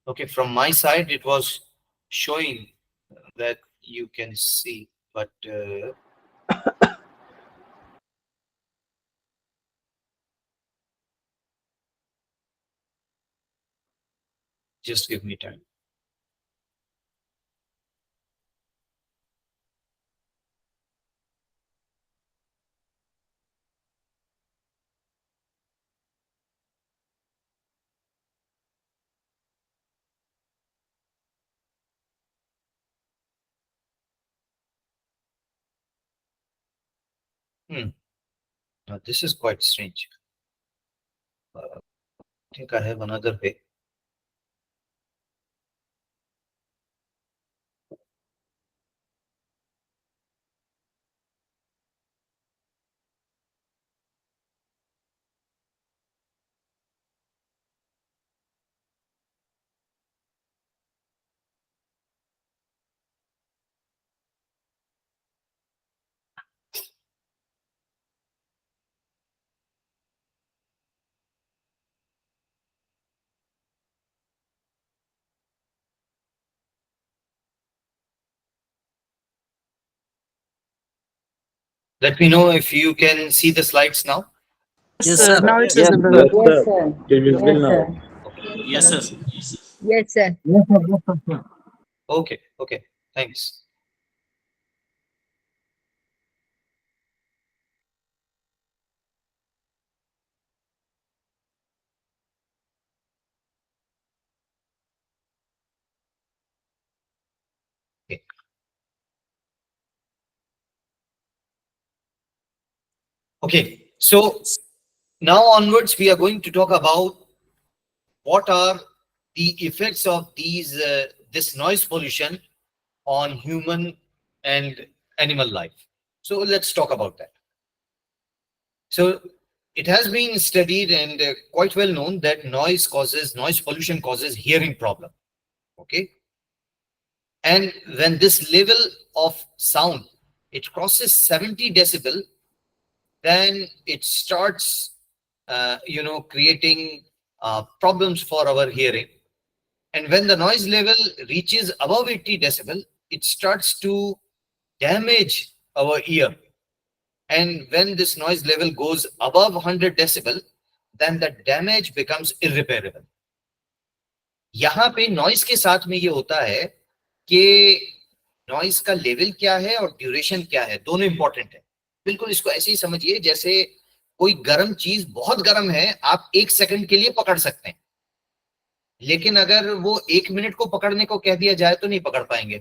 Okay, from my side, it was showing that you can see, but just give me time. Now, this is quite strange. I think I have another way. Let me know if you can see the slides now. Yes, sir. sir. Now it's Yes, visible. sir. Yes, sir. It is visible Yes, now. sir. Yes, sir. Yes, sir. Okay, thanks. Okay, so now onwards, we are going to talk about what are the effects of this noise pollution on human and animal life. So let's talk about that. So it has been studied and quite well known that noise pollution causes hearing problem. Okay. And when this level of sound, it crosses 70 decibel, then it starts, creating problems for our hearing. And when the noise level reaches above 80 decibel, it starts to damage our ear. And when this noise level goes above 100 decibel, then the damage becomes irreparable. यहाँ पे noise के साथ में ये होता है कि noise का लेवल क्या है और ड्यूरेशन क्या है, दोनों इंपॉर्टेंट है. बिल्कुल इसको ऐसे ही समझिए जैसे कोई गर्म चीज बहुत गर्म है, आप 1 सेकंड के लिए पकड़ सकते हैं, लेकिन अगर वो 1 मिनट को पकड़ने को कह दिया जाए तो नहीं पकड़ पाएंगे.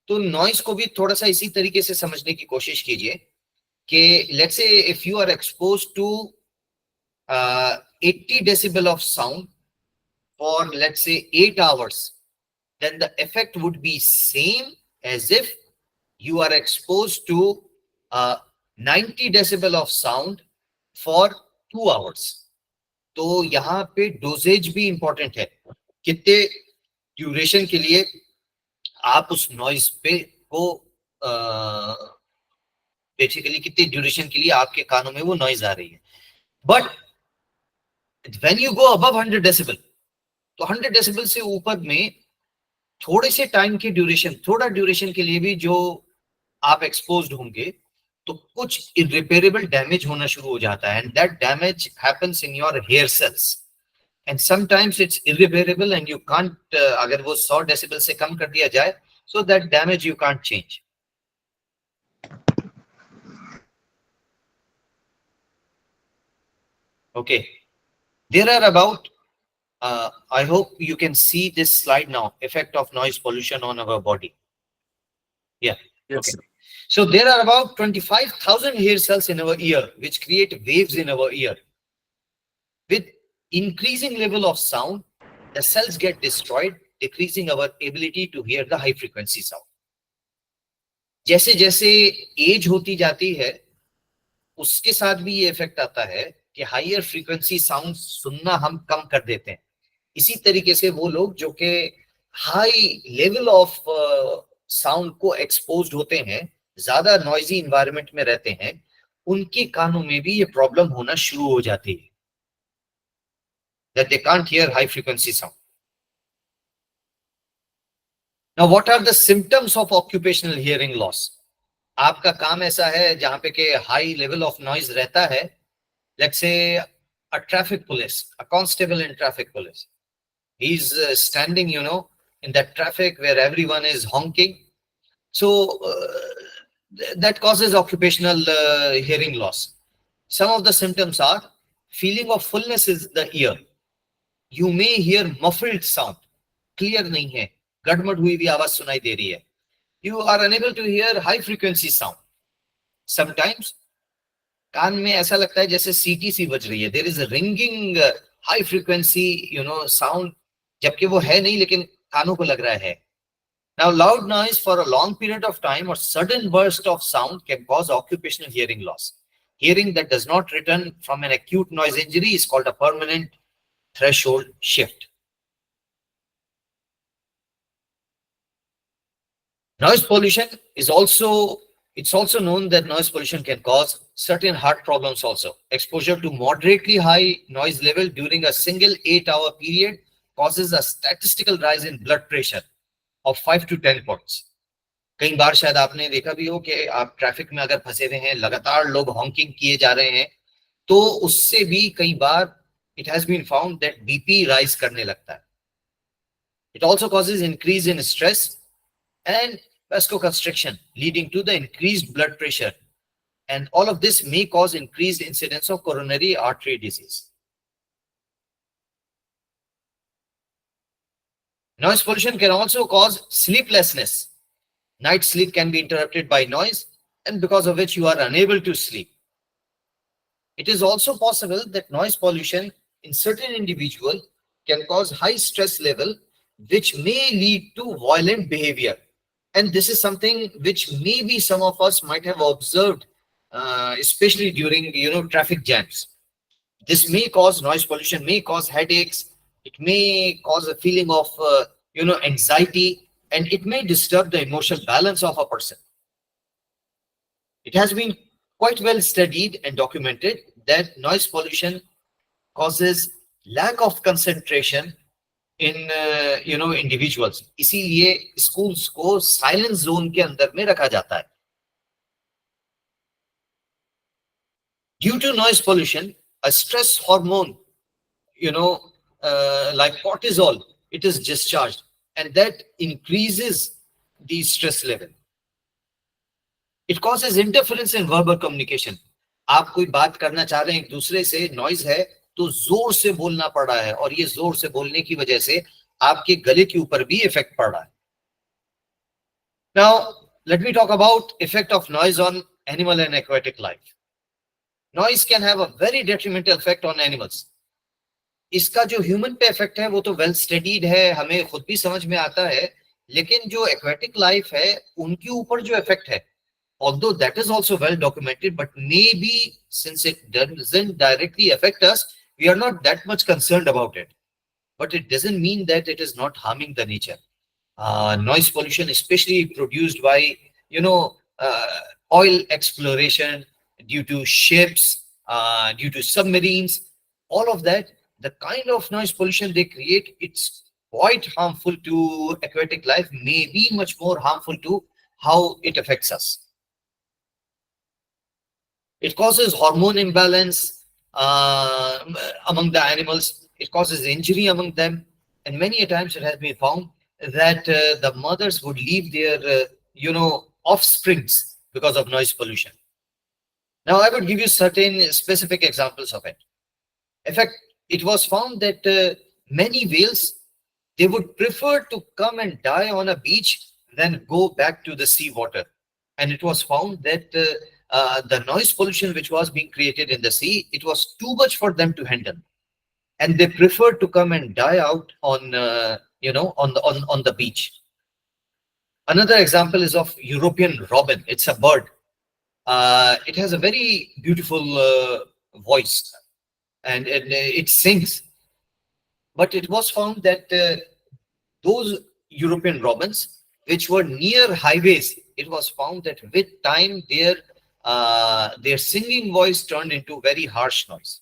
तो नॉइज को भी थोड़ा सा इसी तरीके से समझने की कोशिश कीजिए कि let's say if you are expose to 80 decibel of sound for let's say 8 hours, then the effect would be same as if you are exposed to 90 decibel of sound for 2 hours. तो यहाँ पे doses भी important है, कितने duration के लिए आप उस नॉइज पे को बेसिकली कितने ड्यूरेशन के लिए आपके कानों में वो नॉइज आ रही है. But when you go above 100 decibel, तो 100 डेसिबल से ऊपर में थोड़े से टाइम की ड्यूरेशन, थोड़ा ड्यूरेशन के लिए भी जो आप एक्सपोज्ड होंगे, तो कुछ इरिपेरेबल डैमेज होना शुरू हो जाता है. And that damage happens in your hair cells, and sometimes it's irreparable and you can't, अगर वो 100 डेसिबल से कम कर दिया जाए, so that damage you can't change. Okay, there are about I hope you can see this slide now, effect of noise pollution on our body. Yeah. Yes, Okay. sir. So there are about 25,000 hair cells in our ear which create waves in our ear. With increasing level of sound, the cells get destroyed, decreasing our ability to hear the high frequency sound. जैसे जैसे as होती जाती है, उसके साथ भी ये effect आता है कि हायर फ्रीक्वेंसी साउंड सुनना हम कम कर देते हैं. इसी तरीके से वो लोग जो कि हाई लेवल ऑफ साउंड को एक्सपोज्ड होते हैं, ज्यादा नॉइजी इन्वायरमेंट में रहते हैं, उनके कानों में भी ये प्रॉब्लम होना शुरू हो जाती है, that they can't hear high frequency sound. Now what are the symptoms of occupational hearing loss? आपका काम ऐसा है जहां पे के हाई लेवल ऑफ नॉइज रहता है. Let's say a traffic police, a constable in traffic police. He's standing, in that traffic where everyone is honking. So that causes occupational hearing loss. Some of the symptoms are feeling of fullness in the ear. You may hear muffled sound. Clear नहीं है, गड़बड़ हुई भी आवाज सुनाई दे रही है. You are unable to hear high frequency sound. Sometimes कान में ऐसा लगता है जैसे सीटीसी बज रही है. There is ringing high frequency sound, जबकि वो है नहीं, लेकिन कानों को लग रहा है. Now loud noise for a long period of time और sudden burst of sound can cause occupational hearing loss. Hearing that does not return from an acute noise injury is called a permanent threshold shift. Noise pollution is also, it's also known that noise pollution can cause certain heart problems also. Exposure to moderately high noise level during a single 8-hour period causes a statistical rise in blood pressure of 5 to 10 points. कई बार शायद आपने देखा भी हो कि आप traffic में अगर फंसे हुए हैं, लगातार लोग हॉकिंग किए जा रहे हैं, तो उससे भी कई बार it has been found that BP rise करने लगता है. It also causes increase in stress and vasoconstriction, leading to the increased blood pressure. And all of this may cause increased incidence of coronary artery disease. Noise pollution can also cause sleeplessness. Night sleep can be interrupted by noise, and because of which you are unable to sleep. It is also possible that noise pollution in certain individuals can cause high stress level, which may lead to violent behavior. And this is something which maybe some of us might have observed, especially during traffic jams. This may cause noise pollution, may cause headaches. It may cause a feeling of anxiety, and it may disturb the emotional balance of a person. It has been quite well studied and documented that noise pollution causes lack of concentration in individuals. इसीलिए schools को silence zone के अंदर में रखा जाता है. Due to noise pollution, a stress hormone, like cortisol, it is discharged, and that increases the stress level. It causes interference in verbal communication. आप कोई बात करना चाह रहे हैं एक दूसरे से, नॉइज है तो जोर से बोलना पड़ रहा है, और ये जोर से बोलने की वजह से आपके गले के ऊपर भी इफेक्ट पड़ रहा है. Now, let me talk about effect of noise on animal and aquatic life. Noise can have a very detrimental effect on animals. इसका जो ह्यूमन पे इफेक्ट है वो तो वेल स्टडीड है, हमें खुद भी समझ में आता है, लेकिन जो एक्वेटिक लाइफ है उनके ऊपर जो इफेक्ट है, although that is also well documented, but maybe since it doesn't directly affect us, we are not that much concerned about it. But it doesn't mean that it is not harming the nature. Noise pollution, especially produced by, oil exploration, due to ships, due to submarines, all of that, the kind of noise pollution they create, it's quite harmful to aquatic life, maybe much more harmful to how it affects us. It causes hormone imbalance among the animals. It causes injury among them. And many a times it has been found that the mothers would leave their, offsprings because of noise pollution. Now, I would give you certain specific examples of it. In fact, it was found that many whales, they would prefer to come and die on a beach than go back to the sea water. And it was found that the noise pollution which was being created in the sea, it was too much for them to handle, and they preferred to come and die out on on the beach. Another example is of European robin. It's a bird. It has a very beautiful voice, and it sings. But it was found that those European robins which were near highways, it was found that with time their singing voice turned into very harsh noise.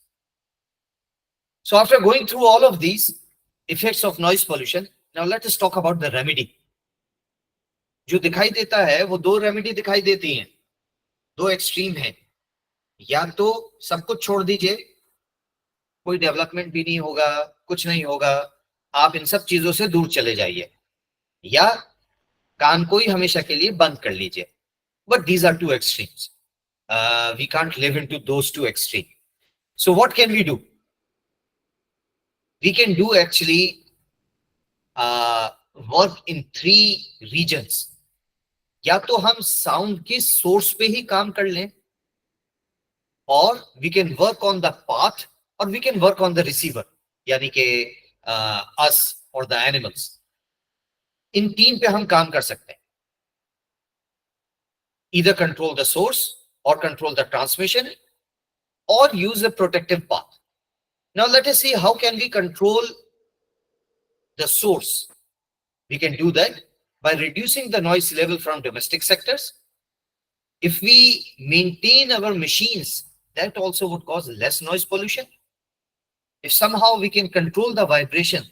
So after going through all of these effects of noise pollution, now let us talk about the remedy. जो दिखाई देता है वो दो remedy दिखाई देती हैं, दो एक्सट्रीम हैं. या तो सब कुछ छोड़ दीजिए, कोई डेवलपमेंट भी नहीं होगा, कुछ नहीं होगा, आप इन सब चीजों से दूर चले जाइए, या कान को ही हमेशा के लिए बंद कर लीजिए. But these are two extremes. We can't live into those two extremes. So what can we do? We can do actually work in three regions. या तो हम साउंड के सोर्स पे ही काम कर लें, और we can work on the path, or we can work on the receiver, यानी कि us or the animals. इन तीन पे हम काम कर सकते हैं. Either control the source, or control the transmission, or use a protective path. Now let us see how can we control the source. We can do that by reducing the noise level from domestic sectors. If we maintain our machines, that also would cause less noise pollution. If somehow we can control the vibration,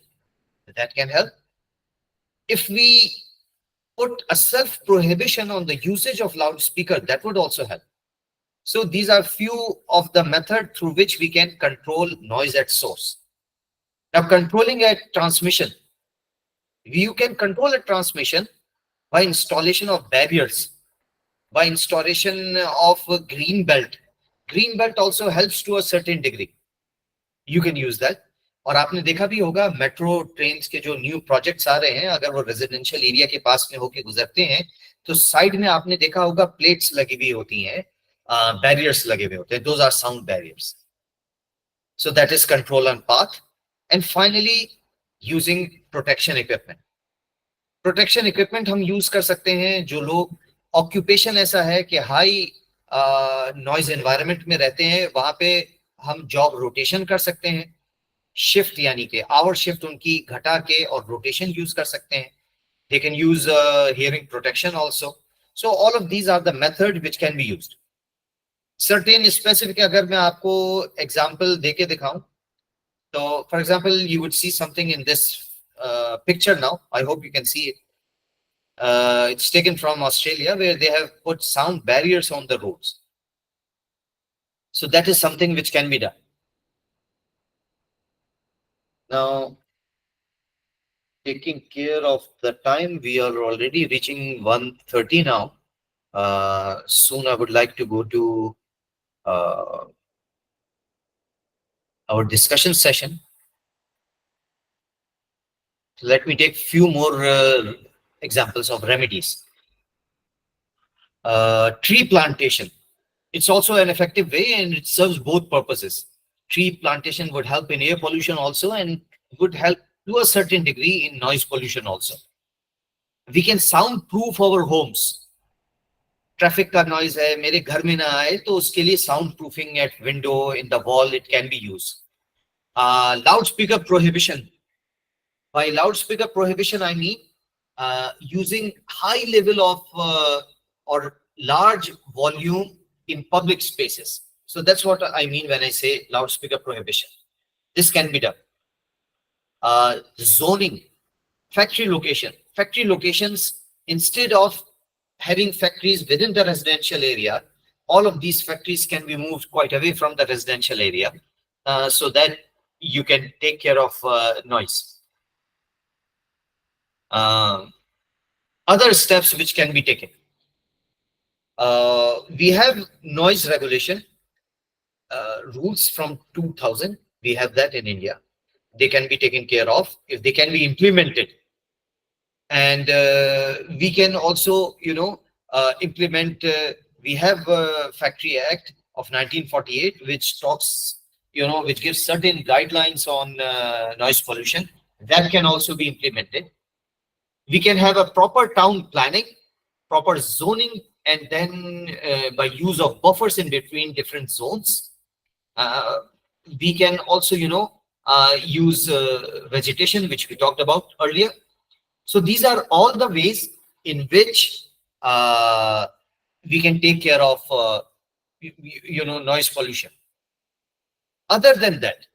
that can help. If we put a self-prohibition on the usage of loudspeaker, that would also help. So these are few of the methods through which we can control noise at source. Now, controlling a transmission. You can control a transmission by installation of barriers, by installation of a green belt. Green belt also helps to a certain degree. You can use that. और आपने देखा भी होगा metro train के जो new projects आ रहे हैं, अगर वो रेजिडेंशियल एरिया के पास में होके गुजरते हैं तो साइड में आपने देखा होगा प्लेट्स लगी हुई होती हैं, बैरियर्स लगे हुए होते हैं. Those are sound barriers. So that is control on path. And finally using protection equipment. Protection equipment हम यूज कर सकते हैं जो लोग ऑक्यूपेशन ऐसा है कि हाई नॉइज एनवायरनमेंट में रहते हैं, वहां पे हम जॉब रोटेशन कर सकते हैं. शिफ्ट यानी कि आवर शिफ्ट उनकी घटा के और रोटेशन यूज कर सकते हैं. They can use hearing protection also. So all of these are the method which can be used. Certain specific, अगर मैं आपको example देके दिखाऊं, so for example, you would see something in this picture now. I hope you can see it. It's taken from Australia, where they have put sound barriers on the roads. So that is something which can be done. Now, taking care of the time, we are already reaching 1:30 now. Soon I would like to go to our discussion session. Let me take few more examples of remedies. Tree plantation. It's also an effective way, and it serves both purposes. Tree plantation would help in air pollution also, and would help to a certain degree in noise pollution also. We can soundproof our homes. Traffic का noise है, मेरे घर में ना आए, तो उसके लिए soundproofing at window, in the wall, it can be used. Loudspeaker prohibition. By loudspeaker prohibition, I mean using high level of or large volume in public spaces. So that's what I mean when I say loudspeaker prohibition. This can be done. Zoning, factory location. Factory locations, instead of having factories within the residential area, all of these factories can be moved quite away from the residential area, so that you can take care of noise. Other steps which can be taken. We have noise regulation rules from 2000. We have that in India. They can be taken care of if they can be implemented. And we can also, implement, we have a Factory Act of 1948, which talks, which gives certain guidelines on noise pollution. That can also be implemented. We can have a proper town planning, proper zoning, and then by use of buffers in between different zones. We can also, use vegetation, which we talked about earlier. So these are all the ways in which we can take care of, noise pollution. Other than that,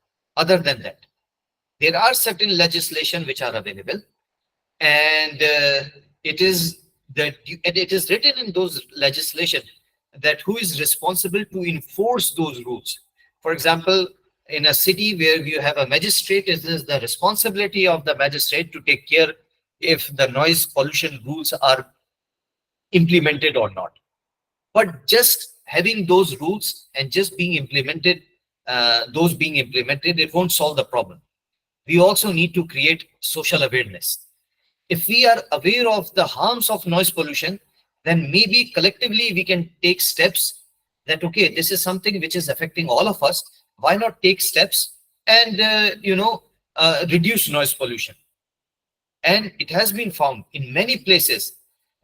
there are certain legislation which are available, and it is written in those legislation that who is responsible to enforce those rules. For example, in a city where you have a magistrate, it is the responsibility of the magistrate to take care if the noise pollution rules are implemented or not. But just having those rules and just being implemented, it won't solve the problem. We also need to create social awareness. If we are aware of the harms of noise pollution, then maybe collectively we can take steps that, okay, this is something which is affecting all of us. Why not take steps and, reduce noise pollution? And it has been found in many places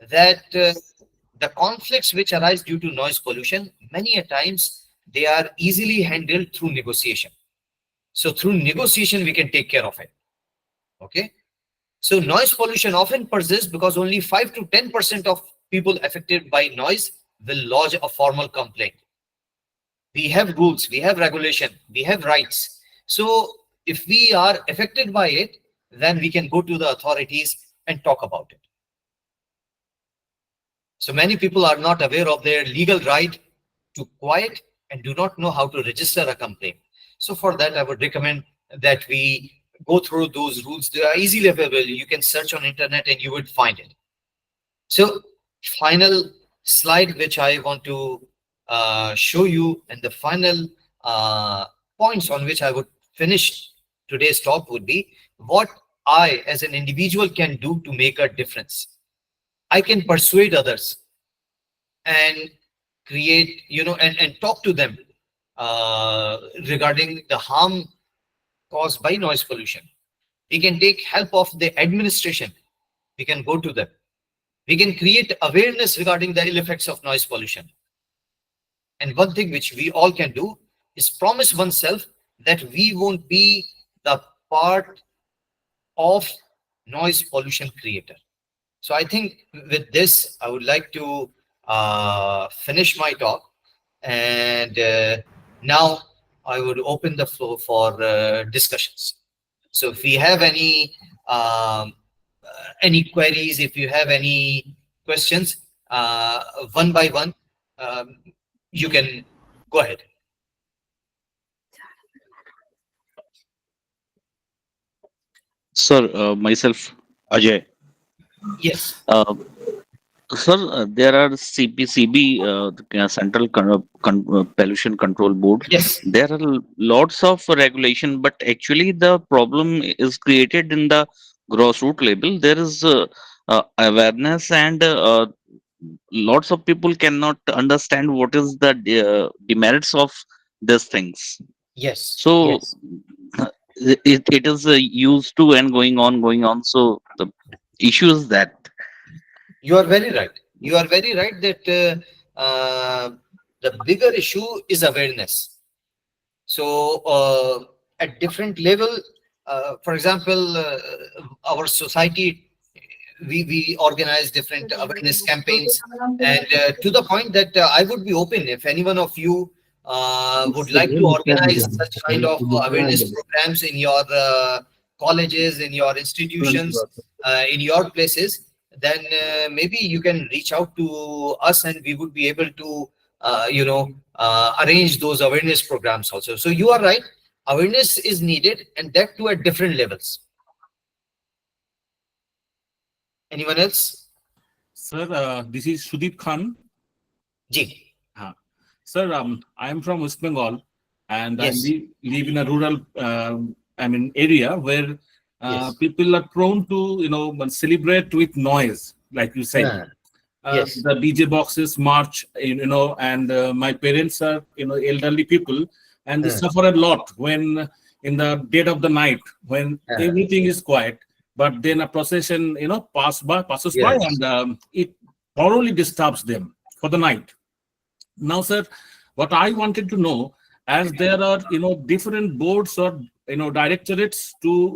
that the conflicts which arise due to noise pollution, many a times they are easily handled through negotiation. So through negotiation, we can take care of it. Okay. So noise pollution often persists because only 5 to 10% of people affected by noise will lodge a formal complaint. We have rules, we have regulation, we have rights. So if we are affected by it, then we can go to the authorities and talk about it. So many people are not aware of their legal right to quiet and do not know how to register a complaint. So for that, I would recommend that we go through those rules. They are easily available. You can search on internet and you would find it. So final slide, which I want to show you, and the final points on which I would finish today's talk would be what I as an individual can do to make a difference. I can persuade others and create, and talk to them regarding the harm caused by noise pollution. We can take help of the administration. We can go to them. We can create awareness regarding the ill effects of noise pollution. And one thing which we all can do is promise oneself that we won't be the part of noise pollution creator. So I think with this, I would like to finish my talk, and now I would open the floor for discussions. So if we have any queries, if you have any questions, one by one, you can go ahead. Sir, myself, Ajay. Yes. Sir, there are CPCB, Central Pollution Control Board. Yes. There are lots of regulation, but actually the problem is created in the grassroots level. There is awareness, and lots of people cannot understand what is the demerits of these things. Yes. So Yes. it is used to and going on. So the issue is that. You are very right. You are very right that the bigger issue is awareness. So at different level, for example, our society, we organize different awareness campaigns, and to the point that I would be open if any one of you would like to organize such kind of awareness programs in your colleges, in your institutions, in your places, then maybe you can reach out to us and we would be able to arrange those awareness programs also. So you are right, awareness is needed, and that too at different levels. Anyone else? Sir, this is Sudeep Khan. Ji. Sir, I am from West Bengal, and Yes. I live in a rural, area where Yes. people are prone to, celebrate with noise, like you say. Yes. The DJ boxes march, and my parents are, elderly people, and they suffer a lot when in the dead of the night, when everything is quiet, but then a procession, passes by, Yes. and it thoroughly disturbs them for the night. Now, sir, what I wanted to know, as there are, different boards or, directorates to,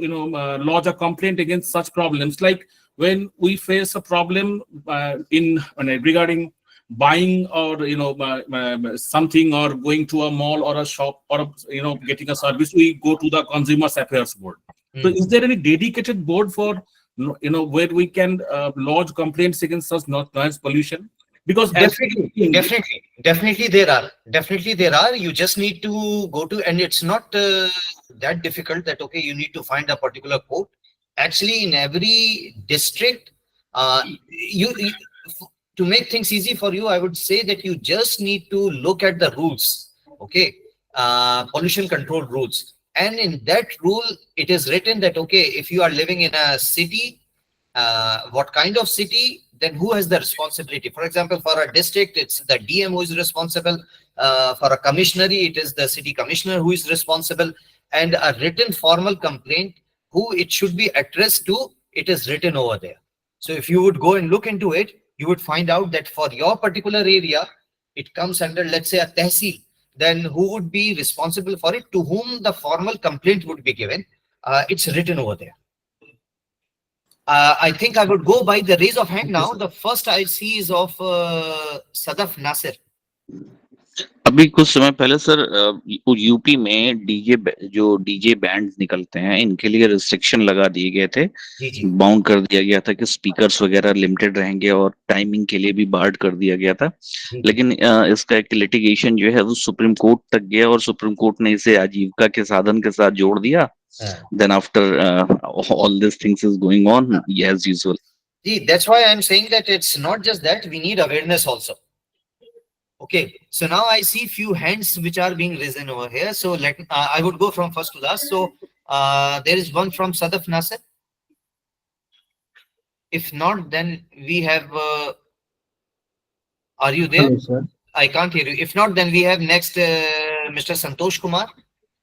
lodge a complaint against such problems, like when we face a problem regarding buying or, something, or going to a mall or a shop, or, getting a service, we go to the Consumers Affairs Board. So is there any dedicated board for, where we can lodge complaints against such noise pollution? Because definitely there are. You just need to go to, and it's not that difficult that, okay, you need to find a particular code. Actually, in every district, to make things easy for you, I would say that you just need to look at the rules, okay, pollution control rules. And in that rule, it is written that, okay, if you are living in a city, what kind of city, then who has the responsibility? For example, for a district, it's the DM who is responsible. For a commissionery, it is the city commissioner who is responsible. And a written formal complaint, who it should be addressed to, it is written over there. So if you would go and look into it, you would find out that for your particular area, it comes under, let's say, a tehsil. Then who would be responsible for it, to whom the formal complaint would be given. It's written over there. I think I would go by the raise of hand now. The first I see is of Sadaf Nasir. अभी कुछ समय पहले sir UP में DJ band निकलते हैं, इनके लिए restriction लगा दिए गए थे, बाउंड कर दिया गया था कि स्पीकर्स वगैरह लिमिटेड रहेंगे और टाइमिंग के लिए भी बार्ड कर दिया गया था। लेकिन इसका एक लिटिगेशन जो है वो सुप्रीम कोर्ट तक गया और सुप्रीम कोर्ट ने इसे आजीविका के साधन के साथ जोड़ दिया। Then after all these things is going on as usual. See, that's why I'm saying that it's not just that, we need awareness also. Okay, so now I see few hands which are being risen over here. So I would go from first to last. So there is one from Sadaf Nasir. If not, then we have. Are you there? Hello, sir. I can't hear you. If not, then we have next Mr. Santosh Kumar.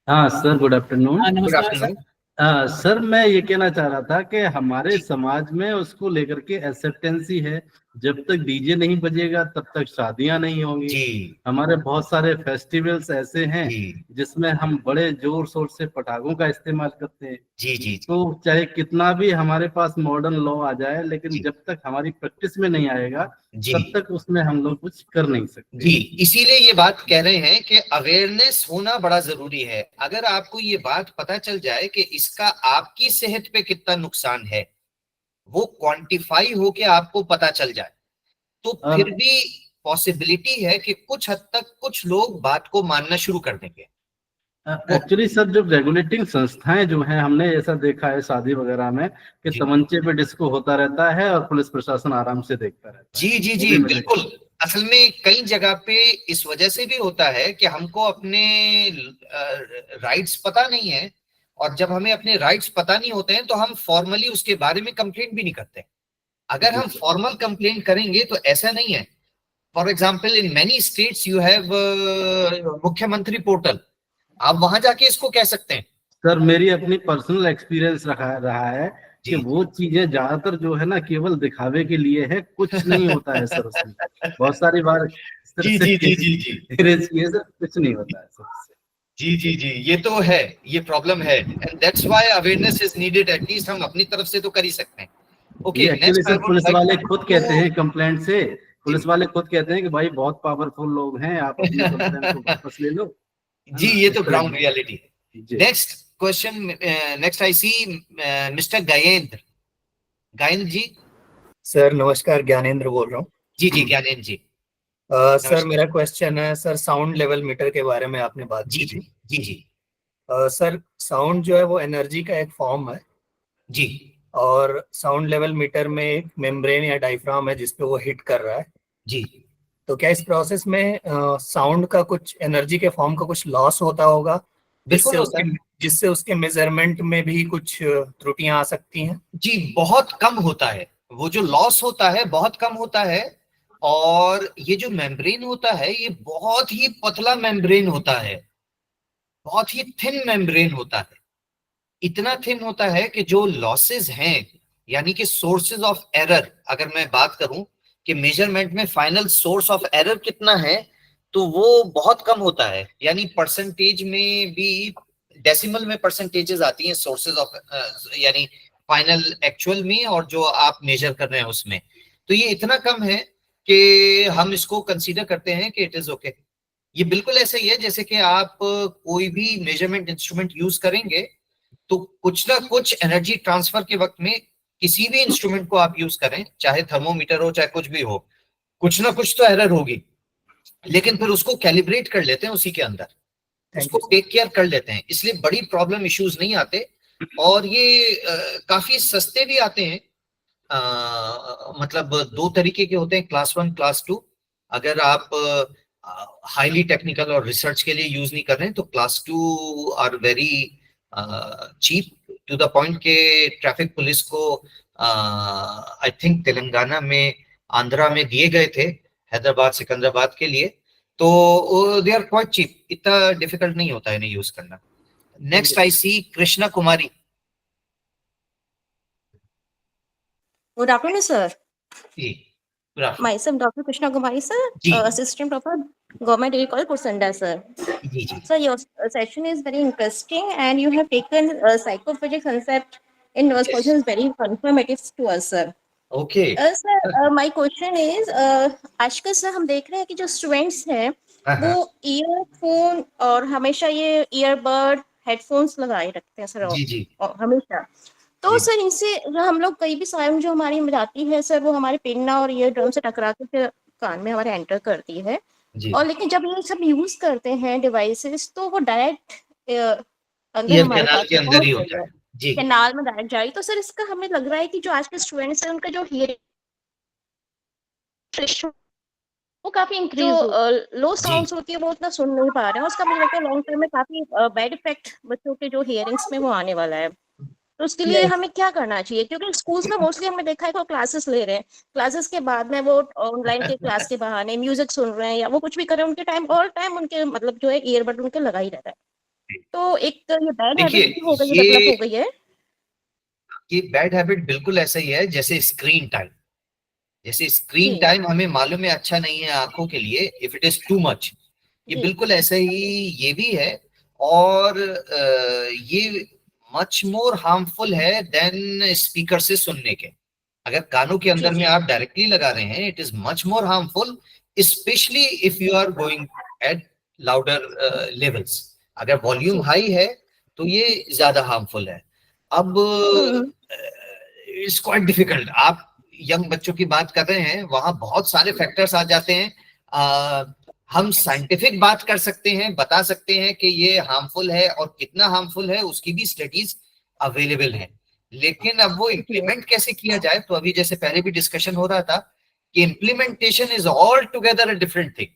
Sir good afternoon. Good afternoon. Sir मैं ये कहना चाह रहा था कि हमारे समाज में उसको लेकर के एक्सेप्टेंसी है जब तक डीजे नहीं बजेगा तब तक शादियां नहीं होंगी। जी हमारे बहुत सारे फेस्टिवल्स ऐसे हैं जी जिसमें हम बड़े जोर शोर से पटाखों का इस्तेमाल करते हैं। जी जी तो चाहे कितना भी हमारे पास मॉडर्न लॉ आ जाए, लेकिन जी। जब तक हमारी प्रैक्टिस में नहीं आएगा जी तब तक उसमें हम लोग कुछ कर नहीं सकते। जी, इसीलिए ये बात कह रहे हैं कि अवेयरनेस होना बड़ा जरूरी है। अगर आपको ये बात पता चल जाए कि इसका आपकी सेहत पे कितना नुकसान है, वो क्वांटिफाई होके आपको पता चल जाए, तो फिर भी पॉसिबिलिटी है कि कुछ हद तक कुछ लोग बात को मानना शुरू कर देंगे। एक्चुअली सर, जो रेगुलेटिंग संस्थाएं जो हैं, हमने ऐसा देखा है शादी वगैरह में कि जी। तमंचे पे डिस्को होता रहता है और पुलिस प्रशासन आराम से देखता रहता है। जी जी वो जी भी मैंने बिल्कुल। असल में कई जगह पे इस वजह से भी होता है कि हमको अपने राइट्स पता नहीं है, और जब हमें अपने राइट्स पता नहीं होते हैं तो हम फॉर्मली उसके बारे में कंप्लेंट भी नहीं करते। अगर हम फॉर्मल कंप्लेंट करेंगे तो ऐसा नहीं है। For example, in many states you have मुख्यमंत्री पोर्टल, आप वहां जाके इसको कह सकते हैं। सर, मेरी अपनी पर्सनल एक्सपीरियंस रहा है कि जी। वो चीजें ज्यादातर जो है ना केवल दिखावे के लिए है, कुछ नहीं होता है सर उसमें। बहुत सारी बार जी जी जी जी जी रेज किए सर, कुछ नहीं होता है सर उससे। जी जी जी, ये तो है, ये प्रॉब्लम है, and that's why awareness is needed. At least हम अपनी तरफ से तो कर ही सकते हैं। ओके, ये actually next I sir would police like वाले खुद कहते हैं कंप्लेंट से, जी। पुलिस वाले खुद कहते हैं कि भाई बहुत पावरफुल लोग हैं, आप अपनी कंप्लेंट को वापस ले लो। जी, ये तो ग्राउंड रियलिटी है। जी। Next question, next I see mister Gayendra. Gayendra ji. Sir नमस्कार, ज्ञानेंद्र बोल रहा हूँ। जी जी ज्ञानेंद्र जी। सर नमस्कार। मेरा क्वेश्चन है सर, साउंड लेवल मीटर के बारे में आपने बात जी की जी थी। जी जी सर साउंड जो है वो एनर्जी का एक फॉर्म है, जी और साउंड लेवल मीटर में एक मेम्ब्रेन या डायफ्राम है जिसपे वो हिट कर रहा है। जी। तो क्या इस प्रोसेस में साउंड का कुछ एनर्जी के फॉर्म का कुछ लॉस होता होगा, बिल्कुल होता है। जिससे उसके मेजरमेंट में भी कुछ त्रुटियां आ सकती हैं? जी, बहुत कम होता है। वो जो लॉस होता है बहुत कम होता है, और ये जो मेम्ब्रेन होता है ये बहुत ही पतला मेम्ब्रेन होता है, बहुत ही थिन मेम्ब्रेन होता है। इतना थिन होता है कि जो लॉसेस हैं, यानी कि सोर्सेज ऑफ एरर, अगर मैं बात करूं कि मेजरमेंट में फाइनल सोर्स ऑफ एरर कितना है, तो वो बहुत कम होता है। यानी परसेंटेज में भी, डेसिमल में परसेंटेजेस आती हैं सोर्सेज ऑफ, यानी फाइनल एक्चुअल में और जो आप मेजर कर रहे हैं उसमें। तो ये इतना कम है कि हम इसको कंसीडर करते हैं कि इट इज ओके। ये बिल्कुल ऐसे ही है जैसे कि आप कोई भी मेजरमेंट इंस्ट्रूमेंट यूज करेंगे तो कुछ ना कुछ एनर्जी ट्रांसफर के वक्त में किसी भी इंस्ट्रूमेंट को आप यूज करें, चाहे थर्मोमीटर हो चाहे कुछ भी हो, कुछ ना कुछ तो एरर होगी। लेकिन फिर उसको कैलिब्रेट कर लेते हैं उसी के अंदर, उसको टेक केयर कर लेते हैं, इसलिए बड़ी प्रॉब्लम इश्यूज नहीं आते। और ये काफी सस्ते भी आते हैं। मतलब दो तरीके के होते हैं, क्लास 1 क्लास 2। अगर आप हाईली टेक्निकल और रिसर्च के लिए यूज नहीं कर रहे हैं तो class 2 are very cheap, to the point के ट्रैफिक पुलिस को आई थिंक तेलंगाना में, आंध्रा में दिए गए थे, हैदराबाद सिकंदराबाद के लिए। तो दे आर क्वाइट चीप, इतना डिफिकल्ट नहीं होता है इन्हें यूज करना। Next I see Krishna Kumari. Good afternoon, sir. जी, good afternoon. Myself, Dr. Krishna Kumari, sir, Ji. Assistant Professor, Government Degree College, Kursanda, sir. जी जी Sir, your session is very interesting, and you have taken psychophysics concept in those Yes. questions very confirmative to us, sir. Okay. Sir, my question is, आजकल sir हम देख रहे हैं कि जो students हैं वो ईयरफोन और हमेशा ये ईयरबड हेडफोन्स लगाए रखते हैं सर, जी जी हमेशा। तो जी। सर इनसे जो हम लोग कई भी साउंड जो हमारी जाती है सर, वो हमारे पिन्ना और ईयर ड्रम से टकरा के फिर कान में हमारे एंटर करती है। जी। और लेकिन जब ये सब यूज करते हैं डिवाइसेस तो वो डायरेक्ट अंदर ईयर हमारे कैनाल पास के अंदर ही होता है। जी कैनाल में डायरेक्ट जा रही। तो सर इसका हमें लग रहा है कि जो आज के स्टूडेंट्स हैं उनका जो हियरिंग वो काफी इंक्रीज, जो लो साउंड्स होती है वो उतना सुन नहीं पा रहे हैं, उसका मुझे लगता है लॉन्ग टर्म में काफी बैड इफेक्ट बच्चों के जो हियरिंग्स में वो आने वाला है। तो उसके लिए हमें क्या करना चाहिए? क्योंकि स्कूल्स में मोस्टली हमने देखा है कि वो क्लासेस ले रहे हैं, क्लासेस के बाद में वो ऑनलाइन के क्लास के बहाने म्यूजिक सुन रहे हैं या वो कुछ भी कर रहे हैं, उनके टाइम ऑल टाइम उनके मतलब जो है ईयरबड उनके लगा ही रहता है। तो एक ये बैड हैबिट हो गई है, डेवलप हो गई है। ये बैड हैबिट बिल्कुल ऐसा ही है जैसे स्क्रीन टाइम। जैसे स्क्रीन जी। टाइम हमें मालूम है अच्छा नहीं है आंखों के लिए, if it is too much, ये जी। बिल्कुल ऐसा ही ये भी है। और ये मच मोर हार्मफुल है देन स्पीकर से सुनने के। अगर कानों के अंदर जी, में जी। आप डायरेक्टली लगा रहे हैं, it is much more harmful, specially if you are going at louder levels. अगर वॉल्यूम जी। हाई है तो ये ज्यादा हार्मफुल है। अब हम्म। It's quite difficult. आप यंग बच्चों की बात कर रहे हैं, वहां बहुत सारे फैक्टर्स आ जाते हैं। हम साइंटिफिक बात कर सकते हैं, बता सकते हैं कि ये हार्मफुल है और कितना हार्मफुल है, उसकी भी स्टडीज अवेलेबल है। लेकिन अब वो इम्प्लीमेंट कैसे किया जाए, तो अभी जैसे पहले भी डिस्कशन हो रहा था कि implementation is all together a different thing.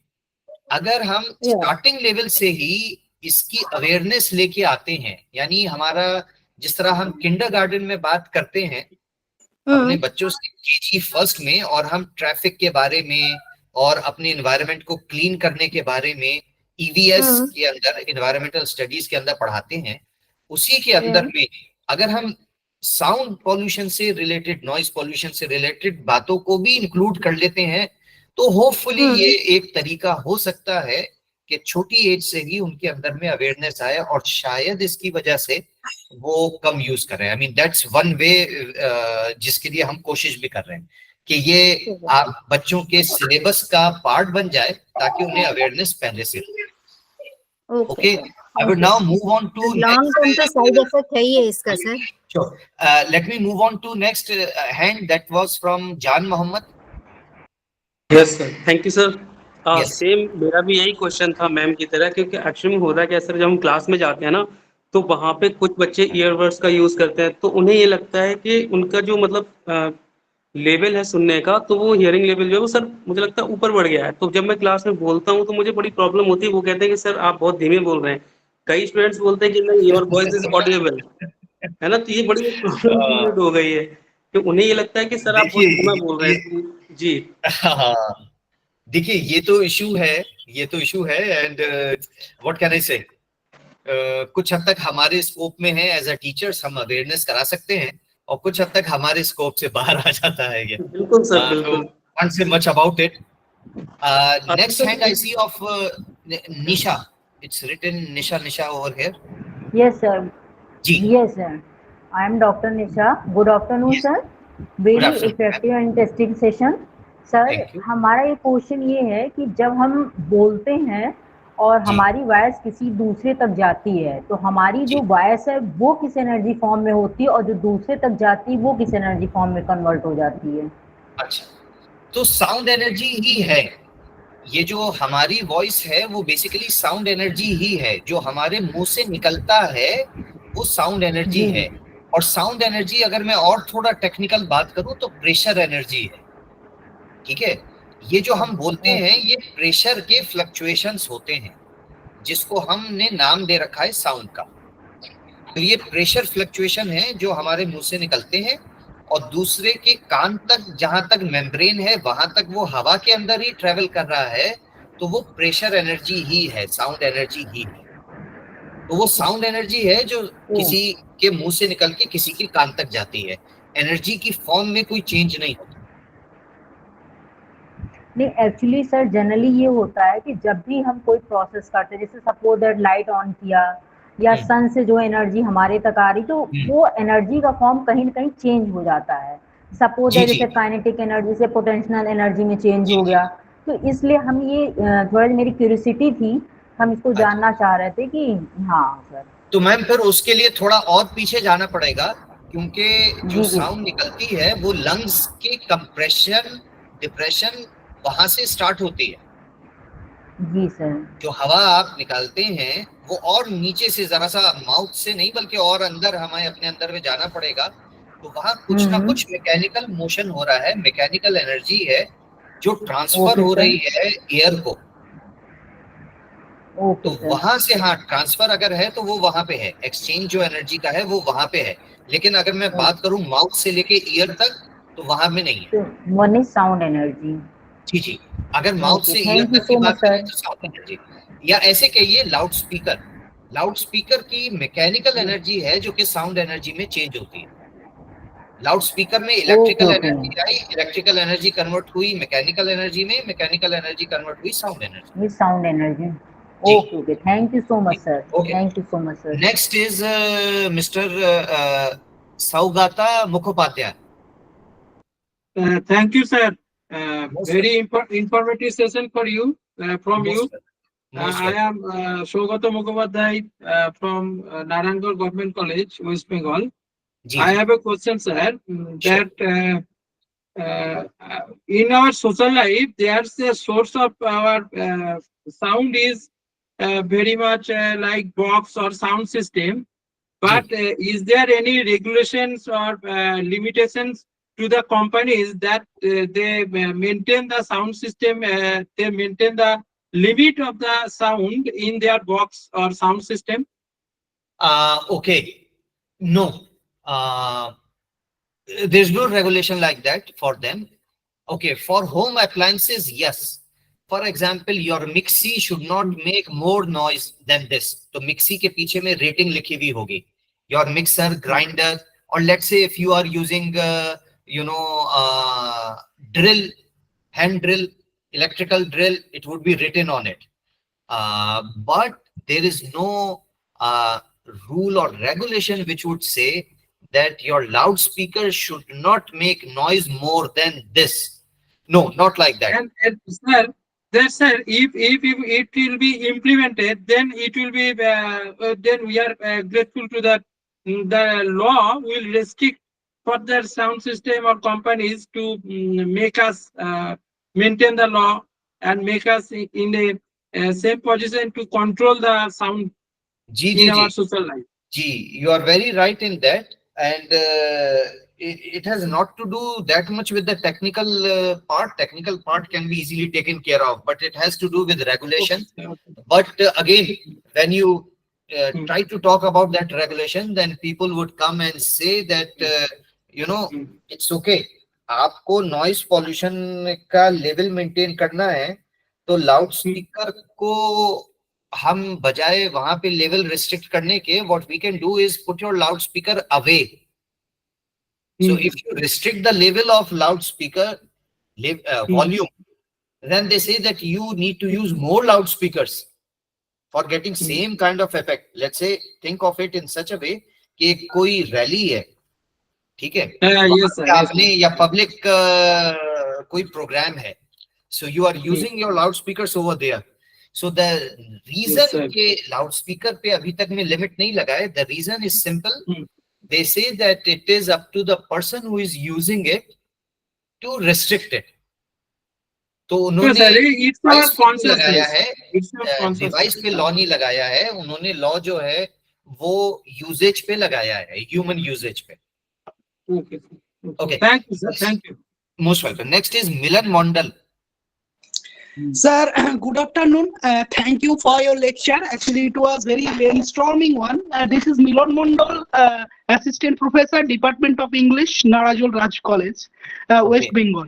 अगर हम स्टार्टिंग लेवल से ही इसकी अवेयरनेस लेके आते हैं, यानी हमारा जिस तरह हम किंडरगार्टन में बात करते हैं अपने बच्चों से केजी फर्स्ट में, और हम ट्रैफिक के बारे में और अपने एनवायरनमेंट को क्लीन करने के बारे में ईवीएस के अंदर, एनवायरमेंटल स्टडीज के अंदर पढ़ाते हैं, उसी के अंदर में अगर हम साउंड पॉल्यूशन से रिलेटेड, नॉइज पॉल्यूशन से रिलेटेड बातों को भी इंक्लूड कर लेते हैं, तो होपफुली ये एक तरीका हो सकता है कि छोटी एज से ही उनके अंदर में अवेयरनेस आए, और शायद इसकी वजह से वो कम यूज करें। I mean that's one way जिसके लिए हम कोशिश भी कर रहे हैं कि ये बच्चों के सिलेबस का पार्ट बन जाए, ताकि उन्हें अवेयरनेस पहले से हो। Okay, I will now move on to long term पे साइड इफेक्ट है ही है इसका sir. Sure. Let me move on to next hand that was from Jan Mohammed. Yes sir, thank you sir. Yes. Same मेरा भी यही question था ma'am की तरह, क्योंकि एक्चुअली में होता क्या सर, जब हम क्लास में जाते हैं ना, तो वहाँ पे कुछ बच्चे ईयरबड्स का यूज करते हैं, तो उन्हें ये लगता है कि उनका जो मतलब लेवल है सुनने का, तो वो हियरिंग लेवल जो है वो सर मुझे लगता है ऊपर बढ़ गया है। तो जब मैं क्लास में बोलता हूँ तो मुझे बड़ी प्रॉब्लम होती है। वो कहते हैं कि सर आप बहुत धीमे बोल रहे हैं। कई स्टूडेंट्स बोलते हैं कि नहीं, योर वॉइस इज ऑडिबल, है ना। तो ये बड़ी प्रॉब्लम क्रिएट हो गई है कि उन्हें ये लगता है कि सर आप बहुत धीमा बोल रहे हैं जी। हाँ, देखिए ये तो इशू है, एंड व्हाट कैन आई से, कुछ हद तक हमारे स्कोप में है। एज अ टीचर्स हम अवेयरनेस करा सकते हैं, और कुछ हद तक हमारे स्कोप से बाहर आ जाता है ये। बिल्कुल सर, बिल्कुल। Can't say much about it. Next hand I see of Nisha. It's written Nisha over here. Yes sir. जी. Yes sir. I am Dr. Nisha. Good afternoon Yes. sir. Very Good afternoon, effective and interesting session. Sir Thank you. हमारा ये question ये है कि जब हम बोलते हैं और हमारी वॉइस किसी दूसरे तक जाती है, तो हमारी जो वॉइस है वो किस एनर्जी फॉर्म में होती है, और जो दूसरे तक जाती है वो किस एनर्जी फॉर्म में कन्वर्ट हो जाती है? अच्छा, तो साउंड एनर्जी ही है। ये जो हमारी वॉइस है वो बेसिकली साउंड एनर्जी ही है। जो हमारे मुंह से निकलता है वो साउंड एनर्जी है। और साउंड एनर्जी अगर मैं और थोड़ा टेक्निकल बात करूं तो प्रेशर एनर्जी है। ठीक है, ये जो हम बोलते हैं ये प्रेशर के फ्लक्चुएशंस होते हैं, जिसको हमने नाम दे रखा है साउंड का। तो ये प्रेशर फ्लक्चुएशन है जो हमारे मुंह से निकलते हैं, और दूसरे के कान तक, जहां तक मेम्ब्रेन है वहां तक वो हवा के अंदर ही ट्रेवल कर रहा है, तो वो प्रेशर एनर्जी ही है, साउंड एनर्जी ही है। तो वो साउंड एनर्जी है जो किसी के मुंह से निकल के किसी के कान तक जाती है। एनर्जी की फॉर्म में कोई चेंज नहीं होता। नहीं, एक्चुअली सर जनरली ये होता है कि जब भी हम कोई प्रोसेस करते हैं, जैसे सपोज दैट लाइट ऑन किया या सन से जो एनर्जी हमारे तक आ रही, तो वो एनर्जी का फॉर्म कहीं ना कहीं चेंज हो जाता है। सपोज दैट जैसे काइनेटिक एनर्जी से पोटेंशियल एनर्जी में चेंज हो गया। तो इसलिए हम ये थोड़ा मेरी क्यूरियोसिटी थी, हम इसको जानना चाह रहे थे कि हाँ सर। तो मैम फिर उसके लिए थोड़ा और पीछे जाना पड़ेगा, क्योंकि जो साउंड निकलती है वो लंग्स के कंप्रेशन, डिप्रेशन वहां से स्टार्ट होती है। जी सर। जो हवा आप निकालते हैं वो और नीचे से, जरा सा माउथ से नहीं बल्कि और अंदर, हमें अपने अंदर में जाना पड़ेगा। तो वहां कुछ ना कुछ मैकेनिकल मोशन हो रहा है, मैकेनिकल एनर्जी है जो ट्रांसफर हो रही है एयर को। तो वहां से हाँ ट्रांसफर अगर है तो वो वहां पे है, एक्सचेंज जो एनर्जी का है वो वहां पे है। लेकिन अगर मैं बात करूं माउथ से लेके ईयर तक, तो वहां में नहीं है। One is sound energy. जी, अगर माउथ से ईयर तक की बात करें तो साउंड एनर्जी, या ऐसे कहिए लाउड स्पीकर की मैकेनिकल एनर्जी है जो कि साउंड एनर्जी में चेंज होती है। लाउड स्पीकर में इलेक्ट्रिकल Okay, okay. एनर्जी आई, इलेक्ट्रिकल एनर्जी कन्वर्ट हुई मैकेनिकल एनर्जी में, मैकेनिकल एनर्जी कन्वर्ट हुई sound energy. With sound energy. जी। Okay, okay. Thank you so much, sir. Okay. Thank you so much, sir. Next is Mr. Saugata Mukhopadhyay. Thank you, sir. Most Very informative session for you, from you. Most I am Saugata Mukhopadhyay from Narangol Government College, West Bengal. जी, I have a question, sir, that in our social life, there's a source of our sound is very much like box or sound system. But is there any regulations or limitations to the companies that they maintain the sound system, they maintain the limit of the sound in their box or sound system? Okay. No. There's no regulation like that for them. Okay, for home appliances, yes. For example, your mixie should not make more noise than this. तो mixie के पीछे में rating लिखी हुई होगी. Your mixer, grinder, or let's say if you are using, drill, hand drill, electrical drill, it would be written on it. But there is no rule or regulation which would say that your loudspeaker should not make noise more than this. No, not like that. And sir, if it will be implemented, then it will be then we are grateful to that. The law will restrict further sound system or companies to make us maintain the law and make us in a same position to control the sound in our social life. You are very right in that, and it has not to do that much with the technical part. Technical part can be easily taken care of, but it has to do with regulation. But again, when you try to talk about that regulation, then people would come and say that it's okay. आपको noise pollution का level maintain करना है, तो loudspeaker को हम बजाय वहां पे level restrict करने के, what we can do is put your loudspeaker away. So if you restrict the level of loudspeaker volume, then they say that you need to use more loudspeakers for getting same kind of effect. Let's say, think of it in such a way कि कोई rally है, ठीक है, आपने या public कोई programme है, so you are using your loudspeakers over there. So the reason के loudspeaker पे अभी तक में limit नहीं लगाए, the reason is simple. They say that it is up to the person who is using it to restrict it. तो उन्होंने device पे लॉ नहीं लगाया है, उन्होंने लॉ जो है वो यूजेज पे लगाया है, ह्यूमन यूजेज पे. Okay. Thank you, sir. Thank you. Most welcome. Next is Milan Mondal. Sir, good afternoon. Thank you for your lecture. Actually, it was very brainstorming one. This is Milan Mondal, Assistant Professor, Department of English, Narajul Raj College, West Bengal.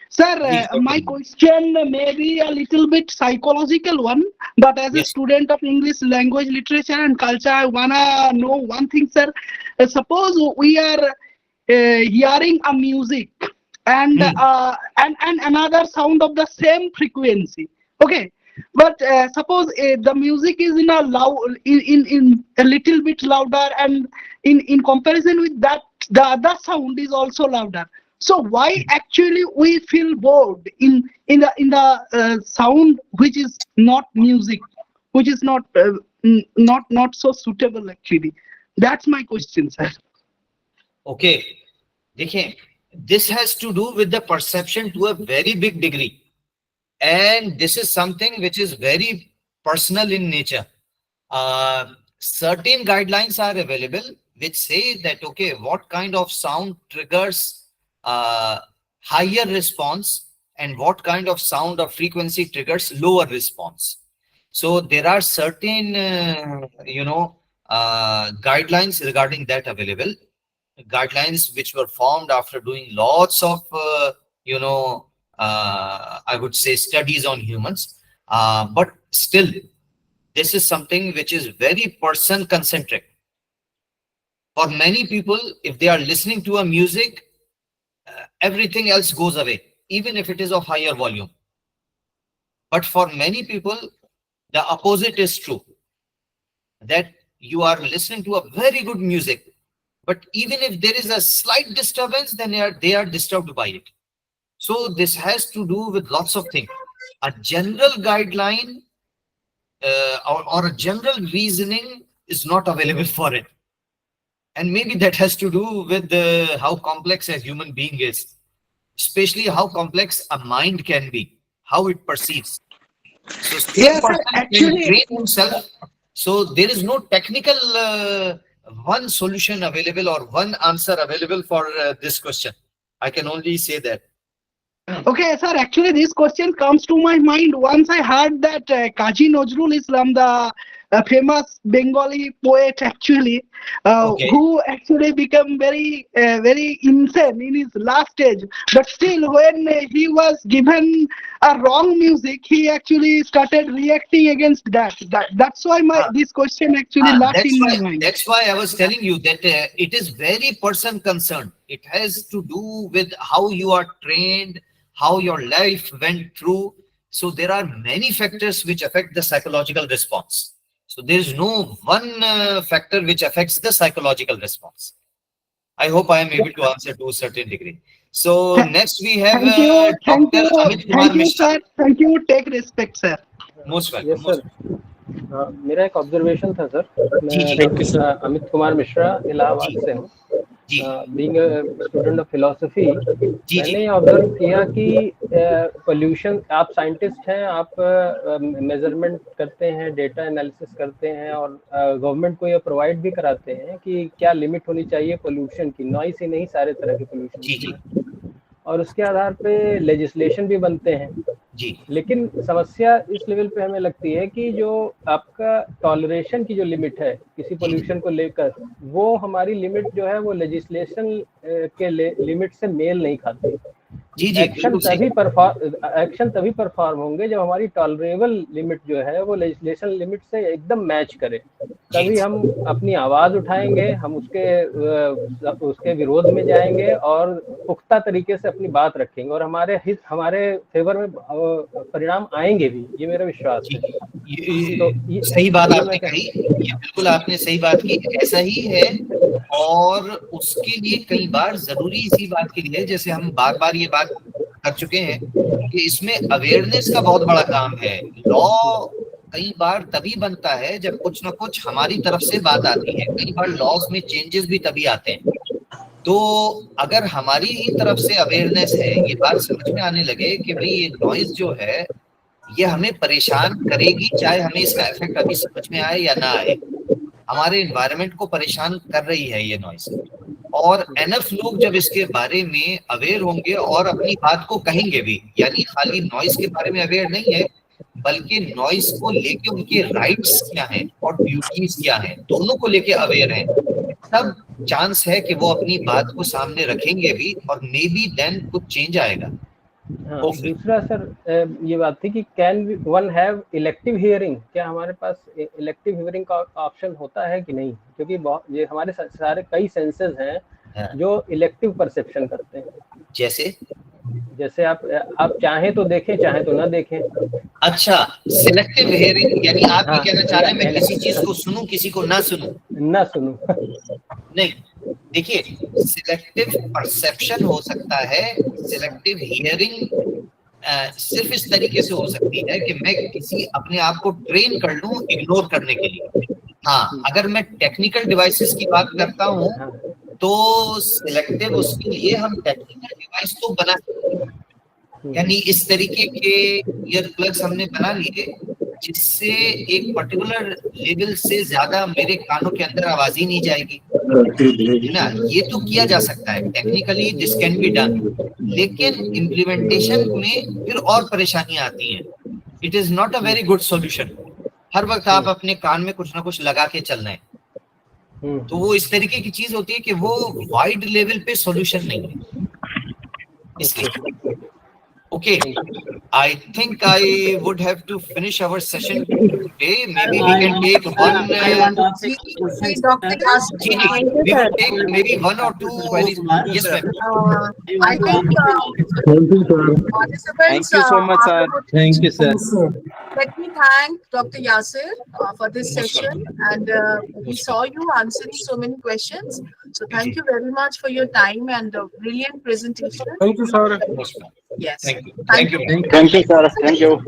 Sir, my question may be a little bit psychological one, but as a student of English language, literature and culture, I wanna know one thing, sir. Suppose we are hearing a music and another sound of the same frequency, okay, but suppose the music is in a in a little bit louder, and in comparison with that the other sound is also louder. So why actually we feel bored in the sound which is not music, which is not so suitable actually? That's my question, sir. Okay, देखिए, this has to do with the perception to a very big degree, and this is something which is very personal in nature. Certain guidelines are available which say that, okay, what kind of sound triggers higher response and what kind of sound or frequency triggers lower response. So there are certain guidelines regarding that available, guidelines which were formed after doing lots of I would say studies on humans, but still this is something which is very person concentric. For many people, if they are listening to a music, everything else goes away, even if it is of higher volume. But for many people, the opposite is true. That you are listening to a very good music, but even if there is a slight disturbance, then they are disturbed by it. So this has to do with lots of things. A general guideline or a general reasoning is not available for it. And maybe that has to do with how complex a human being is, especially how complex a mind can be, how it perceives. So Yes, person actually- can train himself. So there is no technical one solution available or one answer available for this question. I can only say that. Okay, sir, actually this question comes to my mind once I heard that Kazi Nazrul Islam, the famous Bengali poet actually, Okay. who actually became very insane in his last stage. But still, when he was given a wrong music, he actually started reacting against that. That's why this question actually left in my mind. That's why I was telling you that it is very person concerned. It has to do with how you are trained, how your life went through. So there are many factors which affect the psychological response. So there is no one factor which affects the psychological response. I hope I am able to answer to a certain degree. So next we have Thank you, Dr. Amit Kumar thank you, Mishra. sir. Thank you. Take respect, sir. Most welcome. Yes sir, मेरा एक observation था sir. जी, मैं अमित कुमार मिश्रा इलाहाबाद से हूँ। Being a student of philosophy, मैंने ये observe किया कि पोल्यूशन, आप साइंटिस्ट हैं, आप मेजरमेंट करते हैं, डेटा एनालिसिस करते हैं और गवर्नमेंट को ये प्रोवाइड भी कराते हैं कि क्या लिमिट होनी चाहिए पोल्यूशन की, नॉइस ही नहीं सारे तरह के पोल्यूशन की, और उसके आधार पे लेजिस्लेशन भी बनते हैं जी। लेकिन समस्या इस लेवल पे हमें लगती है कि जो आपका टॉलरेशन की जो लिमिट है किसी पोल्यूशन को लेकर, वो हमारी लिमिट जो है वो लेजिस्लेशन के लिमिट से मेल नहीं खाती। एक्शन तभी परफॉर्म होंगे जब हमारी टॉलरेबल लिमिट जो है वो लेजिस्लेशन लिमिट से एकदम मैच करे, तभी हम अपनी आवाज उठाएंगे, हम उसके विरोध में जाएंगे और पुख्ता तरीके से अपनी बात रखेंगे और हमारे फेवर में परिणाम आएंगे भी, ये मेरा विश्वास है। तो सही बात आपने कही, ये बिल्कुल आपने सही बात की, ऐसा ही है। और उसके लिए कई बार जरूरी इसी बात के लिए, जैसे हम बार बार ये बात कर चुके हैं कि इसमें अवेयरनेस का बहुत बड़ा काम है। लॉ कई बार तभी बनता है जब कुछ ना कुछ हमारी तरफ से बात आती है। कई बार लॉज में चेंजेस भी तभी आते हैं। तो अगर हमारी ही तरफ से अवेयरनेस है, ये बात समझ में आने लगे कि भाई ये नॉइज जो है ये हमें परेशान करेगी, चाहे हमें इसका इफेक्ट अभी समझ में आए या ना आए, हमारे एनवायरनमेंट को परेशान कर रही है ये नॉइज। और एनफ लोग जब इसके बारे में अवेयर होंगे और अपनी बात को कहेंगे भी, यानी खाली नॉइज के बारे में अवेयर नहीं है बल्कि नॉइज को लेके उनके राइट्स क्या हैं और ड्यूटीज क्या हैं, दोनों को लेके अवेयर हैं, तब चांस है कि वो अपनी बात को सामने रखेंगे भी और मे बी देन कुछ चेंज आएगा। हाँ, दूसरा सर ये बात थी कि can one have elective hearing, क्या हमारे पास इलेक्टिव हियरिंग का ऑप्शन होता है कि नहीं, क्योंकि ये हमारे सारे कई सेंसेस हैं जो इलेक्टिव परसेप्शन करते हैं। जैसे आप चाहें तो देखें, चाहें तो ना देखें। अच्छा, सिलेक्टिव हियरिंग यानी आप ये कहना चाह रहे हैं मैं किसी चीज को सुनूं, किसी को ना सुनूं? नहीं, देखिए, सिलेक्टिव परसेप्शन हो सकता है, सिलेक्टिव हियरिंग सिर्फ इस तरीके से हो सकती है कि मैं किसी अपने आप को ट्रेन कर लूं इग्नोर करने के लिए। हाँ, अगर मैं टेक्निकल डिवाइसेस की बात करता हूं तो सिलेक्टिव, उसके लिए हम टेक्निकल डिवाइस तो बना सकते हैं, यानी इस तरीके के ईयर प्लग्स हमने बना लिए जिससे एक पर्टिकुलर लेवल से ज्यादा मेरे कानों के अंदर आवाज ही नहीं जाएगी, है ना। ये तो किया जा सकता है, technically this can be done, लेकिन इम्प्लीमेंटेशन में फिर और परेशानियां आती हैं। It is not a very good solution. हर वक्त आप अपने कान में कुछ ना कुछ लगा के चल रहे हैं, तो वो इस तरीके की चीज होती है कि वो वाइड लेवल पे सॉल्यूशन नहीं है इसके। Okay, I think I would have to finish our session today. Maybe we can take one. Dr. Yasir, ji, we will take maybe one or two. Yes, ma'am. I think participants. Thank you so much, sir. Thank you, sir. Let me thank Dr. Yasir for this session, and we saw you answering so many questions. So thank you very much for your time and a brilliant presentation. Thank you, sir. Yes. Thank you. Thank you. Thank you, sir. Thank you.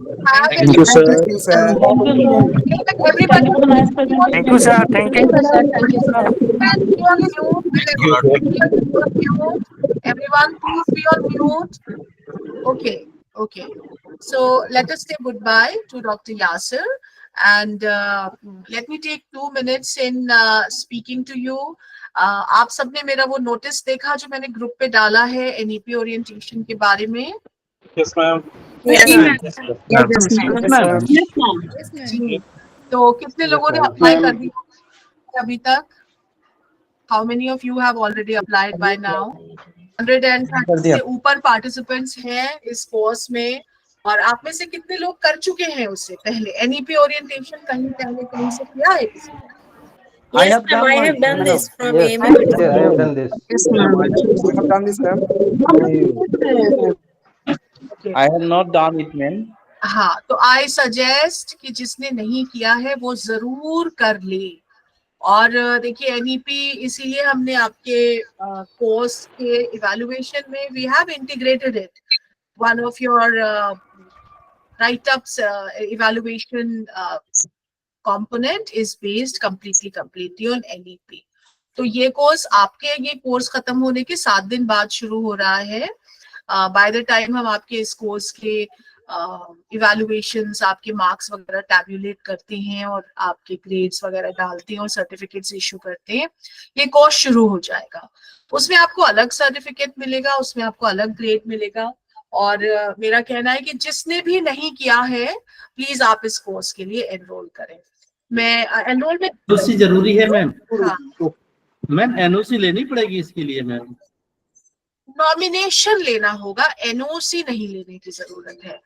Thank you, sir. Everybody. Thank you, sir. Thank you. Everyone, please be on mute. Okay. Okay. So let us say goodbye to Dr. Yasir, and let me take 2 minutes in speaking to you. आप सबने मेरा वो notice देखा जो मैंने group पे डाला है NEP ओरिएंटेशन के बारे में? Yes, ma'am. जी, तो कितने लोगों ने अप्लाई कर दिया अभी तक? How many of you have already applied by now? 130 से ऊपर पार्टिसिपेंट्स हैं इस कोर्स में, और आप में से कितने लोग कर चुके हैं उससे पहले NEP ओरिएंटेशन कहीं से किया है? I have done this from AMU. I have done this. Yes, ma'am. I have done this, ma'am. I have not done it, ma'am. हाँ, तो आई सजेस्ट कि जिसने नहीं किया है वो जरूर कर ले। और देखिए NEP इसीलिए हमने आपके कोर्स के इवैल्यूएशन में we have integrated it, one of your write-ups evaluation component is based completely on NEP. तो ये कोर्स ये कोर्स खत्म होने के 7 दिन बाद शुरू हो रहा है। बाय द टाइम हम आपके इस कोर्स के इवैल्यूएशंस, आपके मार्क्स वगैरह टैब्यूलेट करते हैं और आपके ग्रेड्स वगैरह डालते हैं और सर्टिफिकेट्स इशू करते हैं, ये कोर्स शुरू हो जाएगा। उसमें आपको अलग सर्टिफिकेट मिलेगा, उसमें आपको अलग ग्रेड मिलेगा। और मेरा कहना है कि जिसने भी नहीं किया है प्लीज आप इस कोर्स के लिए एनरोल करें। मैं एनरोलमेंट एनओसी जरूरी है मैम? हाँ। मैम एनओसी लेनी पड़ेगी इसके लिए मैम? नॉमिनेशन लेना होगा, एनओसी नहीं लेने की जरूरत है।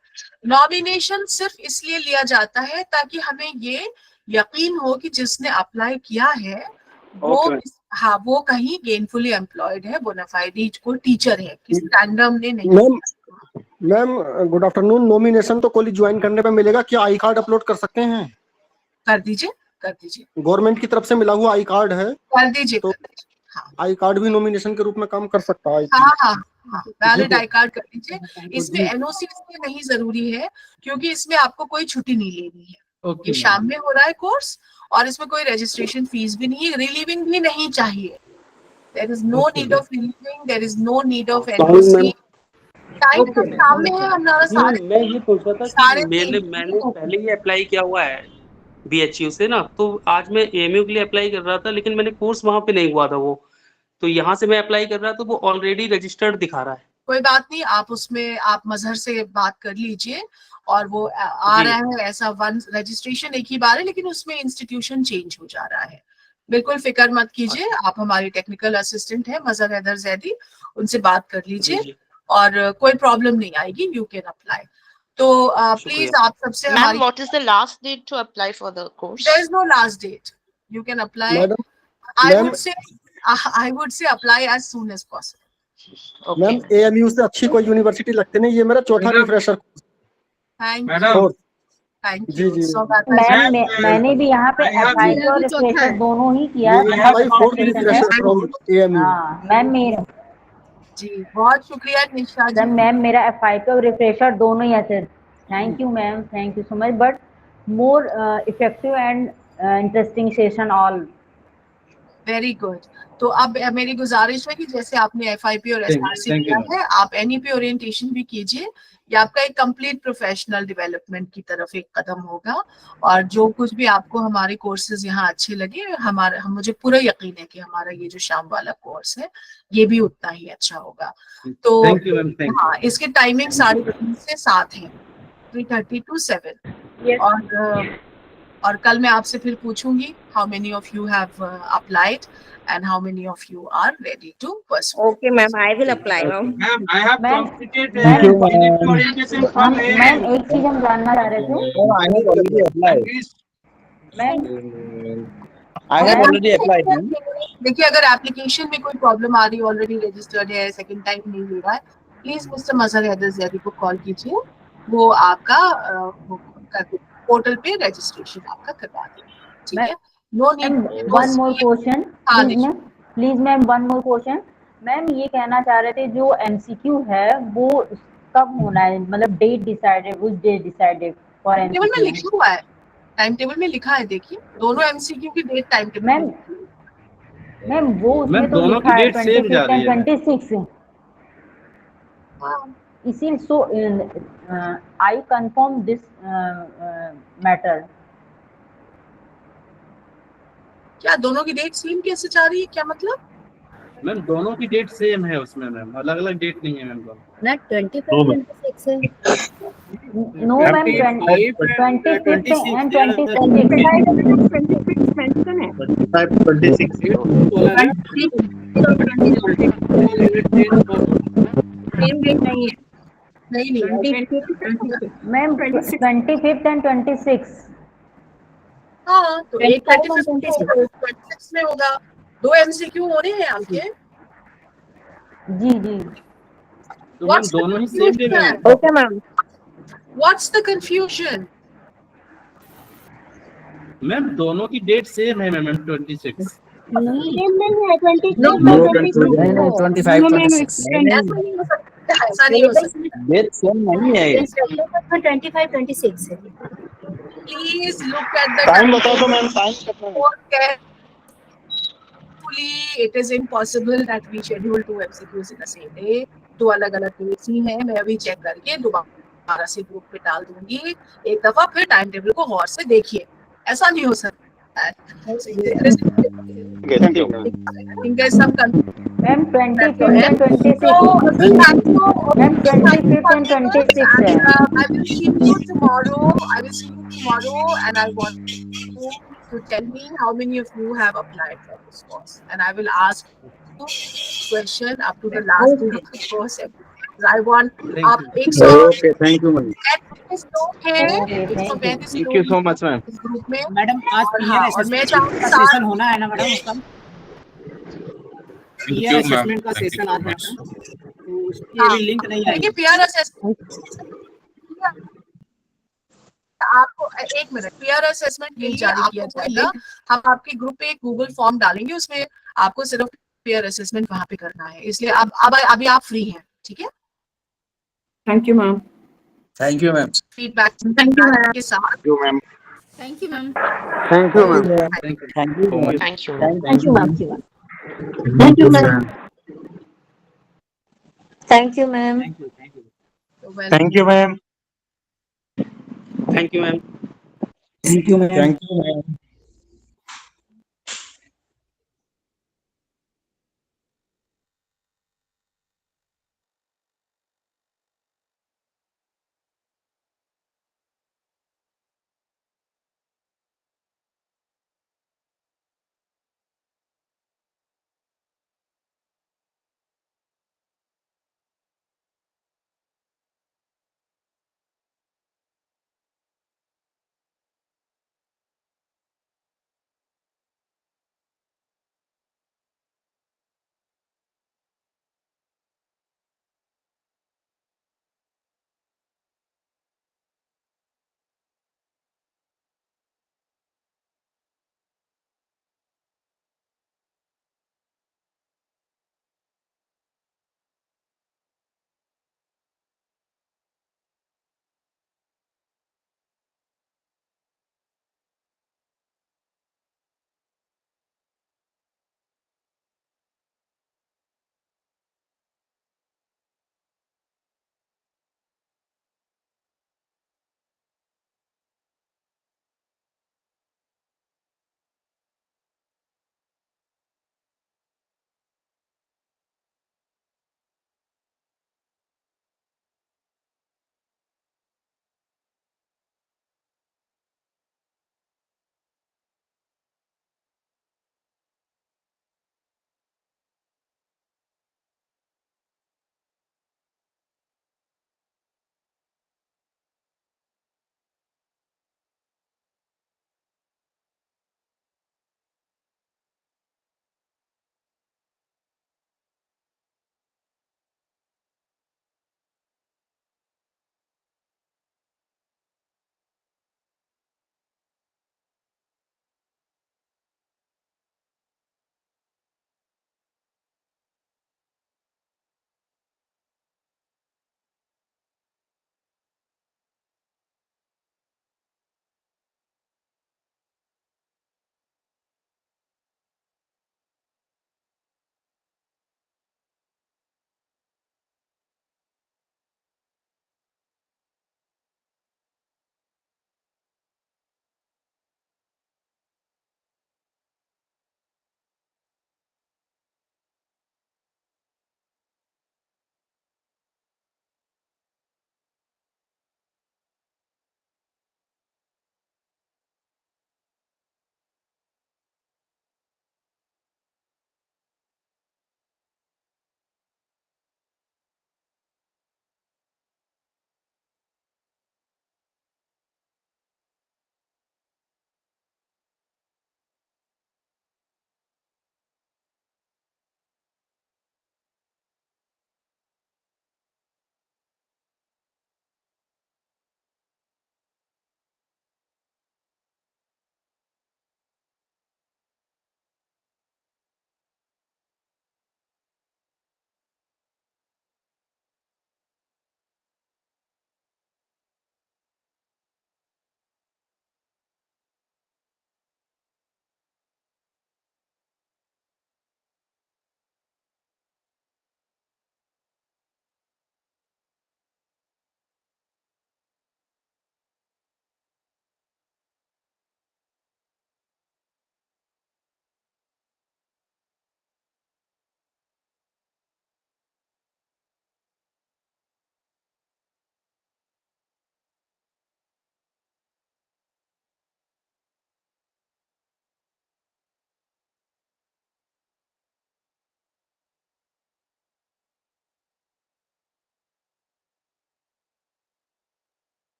नॉमिनेशन सिर्फ इसलिए लिया जाता है ताकि हमें ये यकीन हो कि जिसने अप्लाई किया है वो वो कहीं गेनफुली एम्प्लॉयड है, बोनाफाइड को टीचर है, किसी रैंडम ने नहीं। Ma'am good afternoon. नॉमिनेशन तो कॉलेज ज्वाइन करने पे मिलेगा, क्या आई कार्ड अपलोड कर सकते हैं? कर दीजिए, कर दीजिए। गवर्नमेंट की तरफ से मिला हुआ आई कार्ड है, कर दीजिए। तो आई कार्ड भी नॉमिनेशन के रूप में काम कर सकता है। हाँ, वैलिड आई कार्ड कर दीजिए। इसमें एनओसी इसलिए नहीं जरूरी है क्योंकि इसमें आपको कोई छुट्टी नहीं लेनी है। ये शाम में हो रहा है कोर्स और इसमें कोई रजिस्ट्रेशन फीस भी नहीं है, रिलीविंग भी नहीं चाहिए। There is no need of relieving, there is no need of NOC. Time तो सामने है हमारा सारे। मैं ये पूछ रहा था कि मैंने पहले ही अप्लाई किया हुआ है BHU से ना, तो आज मैं AMU के लिए अप्लाई कर रहा था लेकिन मैंने कोर्स वहां पे नहीं हुआ था वो, तो यहाँ से मैं अप्लाई कर रहा था, वो ऑलरेडी रजिस्टर्ड दिखा रहा है। कोई बात नहीं, आप उसमें आप मजहर से बात कर लीजिए और वो आ रहा है ऐसा वन रजिस्ट्रेशन एक ही बार है, लेकिन उसमें इंस्टीट्यूशन चेंज हो जा रहा है। बिल्कुल फिक्र मत कीजिए, आप हमारी टेक्निकल असिस्टेंट है मजहर हैदर जैदी, उनसे बात कर लीजिए और कोई प्रॉब्लम नहीं आएगी, यू कैन अप्लाई। तो प्लीज आप सबसे हमारी what is the last date to apply for the course? There is no last date, you can apply. I would say apply as soon as possible. Ma'am AMU से अच्छी कोई university लगती नहीं, ये मेरा चौथा refresher. Thank you, thank you so much. मैंने भी यहाँ पे FI और रिफ्रेशर दोनों ही किया है। मैम मेरा जी बहुत शुक्रिया निशा जी। मैम मेरा FI और रिफ्रेशर दोनों ही है। Thank you ma'am, thank you so much, but more effective and interesting session all. Very good. तो अब मेरी गुजारिश है कि जैसे आपने FIP और SRC किया है, आप NEP ओरिएंटेशन भी कीजिए। ये आपका एक कंप्लीट प्रोफेशनल डेवलपमेंट की तरफ एक कदम होगा। और जो कुछ भी आपको हमारे कोर्सेज यहाँ अच्छे लगे, मुझे पूरा यकीन है कि हमारा ये जो शाम वाला कोर्स है ये भी उतना ही अच्छा होगा। तो हाँ, इसके टाइमिंग 3:30 से 7 है, 3:30 to 7। और और कल मैं आपसे फिर पूछूंगी how many of you have applied and how many of you are ready to pursue. Okay, ma'am, I will apply, ma'am. Ma'am, I have completed Thank you, positive orientation from ma'am एक चीज हम जानना चाह रहे थे। Ma'am I have already applied. देखिए अगर application में कोई प्रॉब्लम आ रही है, ऑलरेडी रजिस्टर्ड है, सेकंड टाइम नहीं ले रहा है, प्लीज मिस्टर मजहर हैदर ज़ैदी को कॉल कीजिए, वो आपका पोर्टल पे रजिस्ट्रेशन आपका करवा देंगे, ठीक है? No need. One more question please ma'am, one more question. Ma'am ये कहना चाह रहे थे जो एमसीक्यू है वो कब होना है, मतलब डेट डिसाइडेड, उस date decided for MCQ? Table में लिखा हुआ है, टाइम टेबल में लिखा है, देखिए दोनों एमसीक्यू की date time table ma'am ma'am वो उसमें तो लिखा है 25 and 26 इसी so I confirm this matter. क्या दोनों की डेट सेम कैसे जा रही है, क्या मतलब? मैम दोनों की डेट सेम है उसमें मैम, अलग अलग डेट नहीं है मैम दोनों। ना 25-26 है। No ma'am 25 and same date नहीं है। नहीं मैम 25 and 26। हाँ तो एक 26 में होगा, दो एमसीक्यू हो रहे हैं आपके। जी जी तो मैम दोनों ही सेम डे में। Okay, ma'am. What's the confusion? Ma'am दोनों की डेट सेम है मैम 26। ऐसा नहीं हो सकता। डेट सेम नहीं है। 25-26 है। Please look at the time बताओ तो मैम, टाइम कितना है? It is impossible that we schedule 2 MCQs in the same day. 2 अलग-अलग डेट्स ही हैं, मैं अभी चेक करके दोबारा से ग्रुप पे डाल दूंगी। एक दफा फिर टाइम टेबल को गौर से देखिए, ऐसा नहीं हो सकता है। मैम 25 and 26 मैम 25 and 26 है। I will see you tomorrow and I want you to tell me how many of you have applied for this course, and I will ask you question up to the last day of the course. I want आप 100 Okay, thank you ma'am. Thank you so much ma'am. Group में madam आज और मैं का session होना है ना madam, उसका पीआर असेसमेंट का सेशन आता है तो उसकी अभी लिंक नहीं आई। देखिए पीआर असेसमेंट आपको एक मिनट, पीआर असेसमेंट लिंक जारी किया जाएगा। हम आपके ग्रुप पे एक गूगल फॉर्म डालेंगे, उसमें आपको सिर्फ पीआर असेसमेंट वहां पे करना है, इसलिए अब अभी आप फ्री हैं, ठीक है? Thank you ma'am. Thank you ma'am. Feedback के साथ। Thank you ma'am. Thank you, ma'am. Thank you ma'am. Thank you. Thank you ma'am. Thank you. Thank you ma'am. Thank you ma'am. Thank you, ma'am. Thank you ma'am. Thank you ma'am. Thank you ma'am.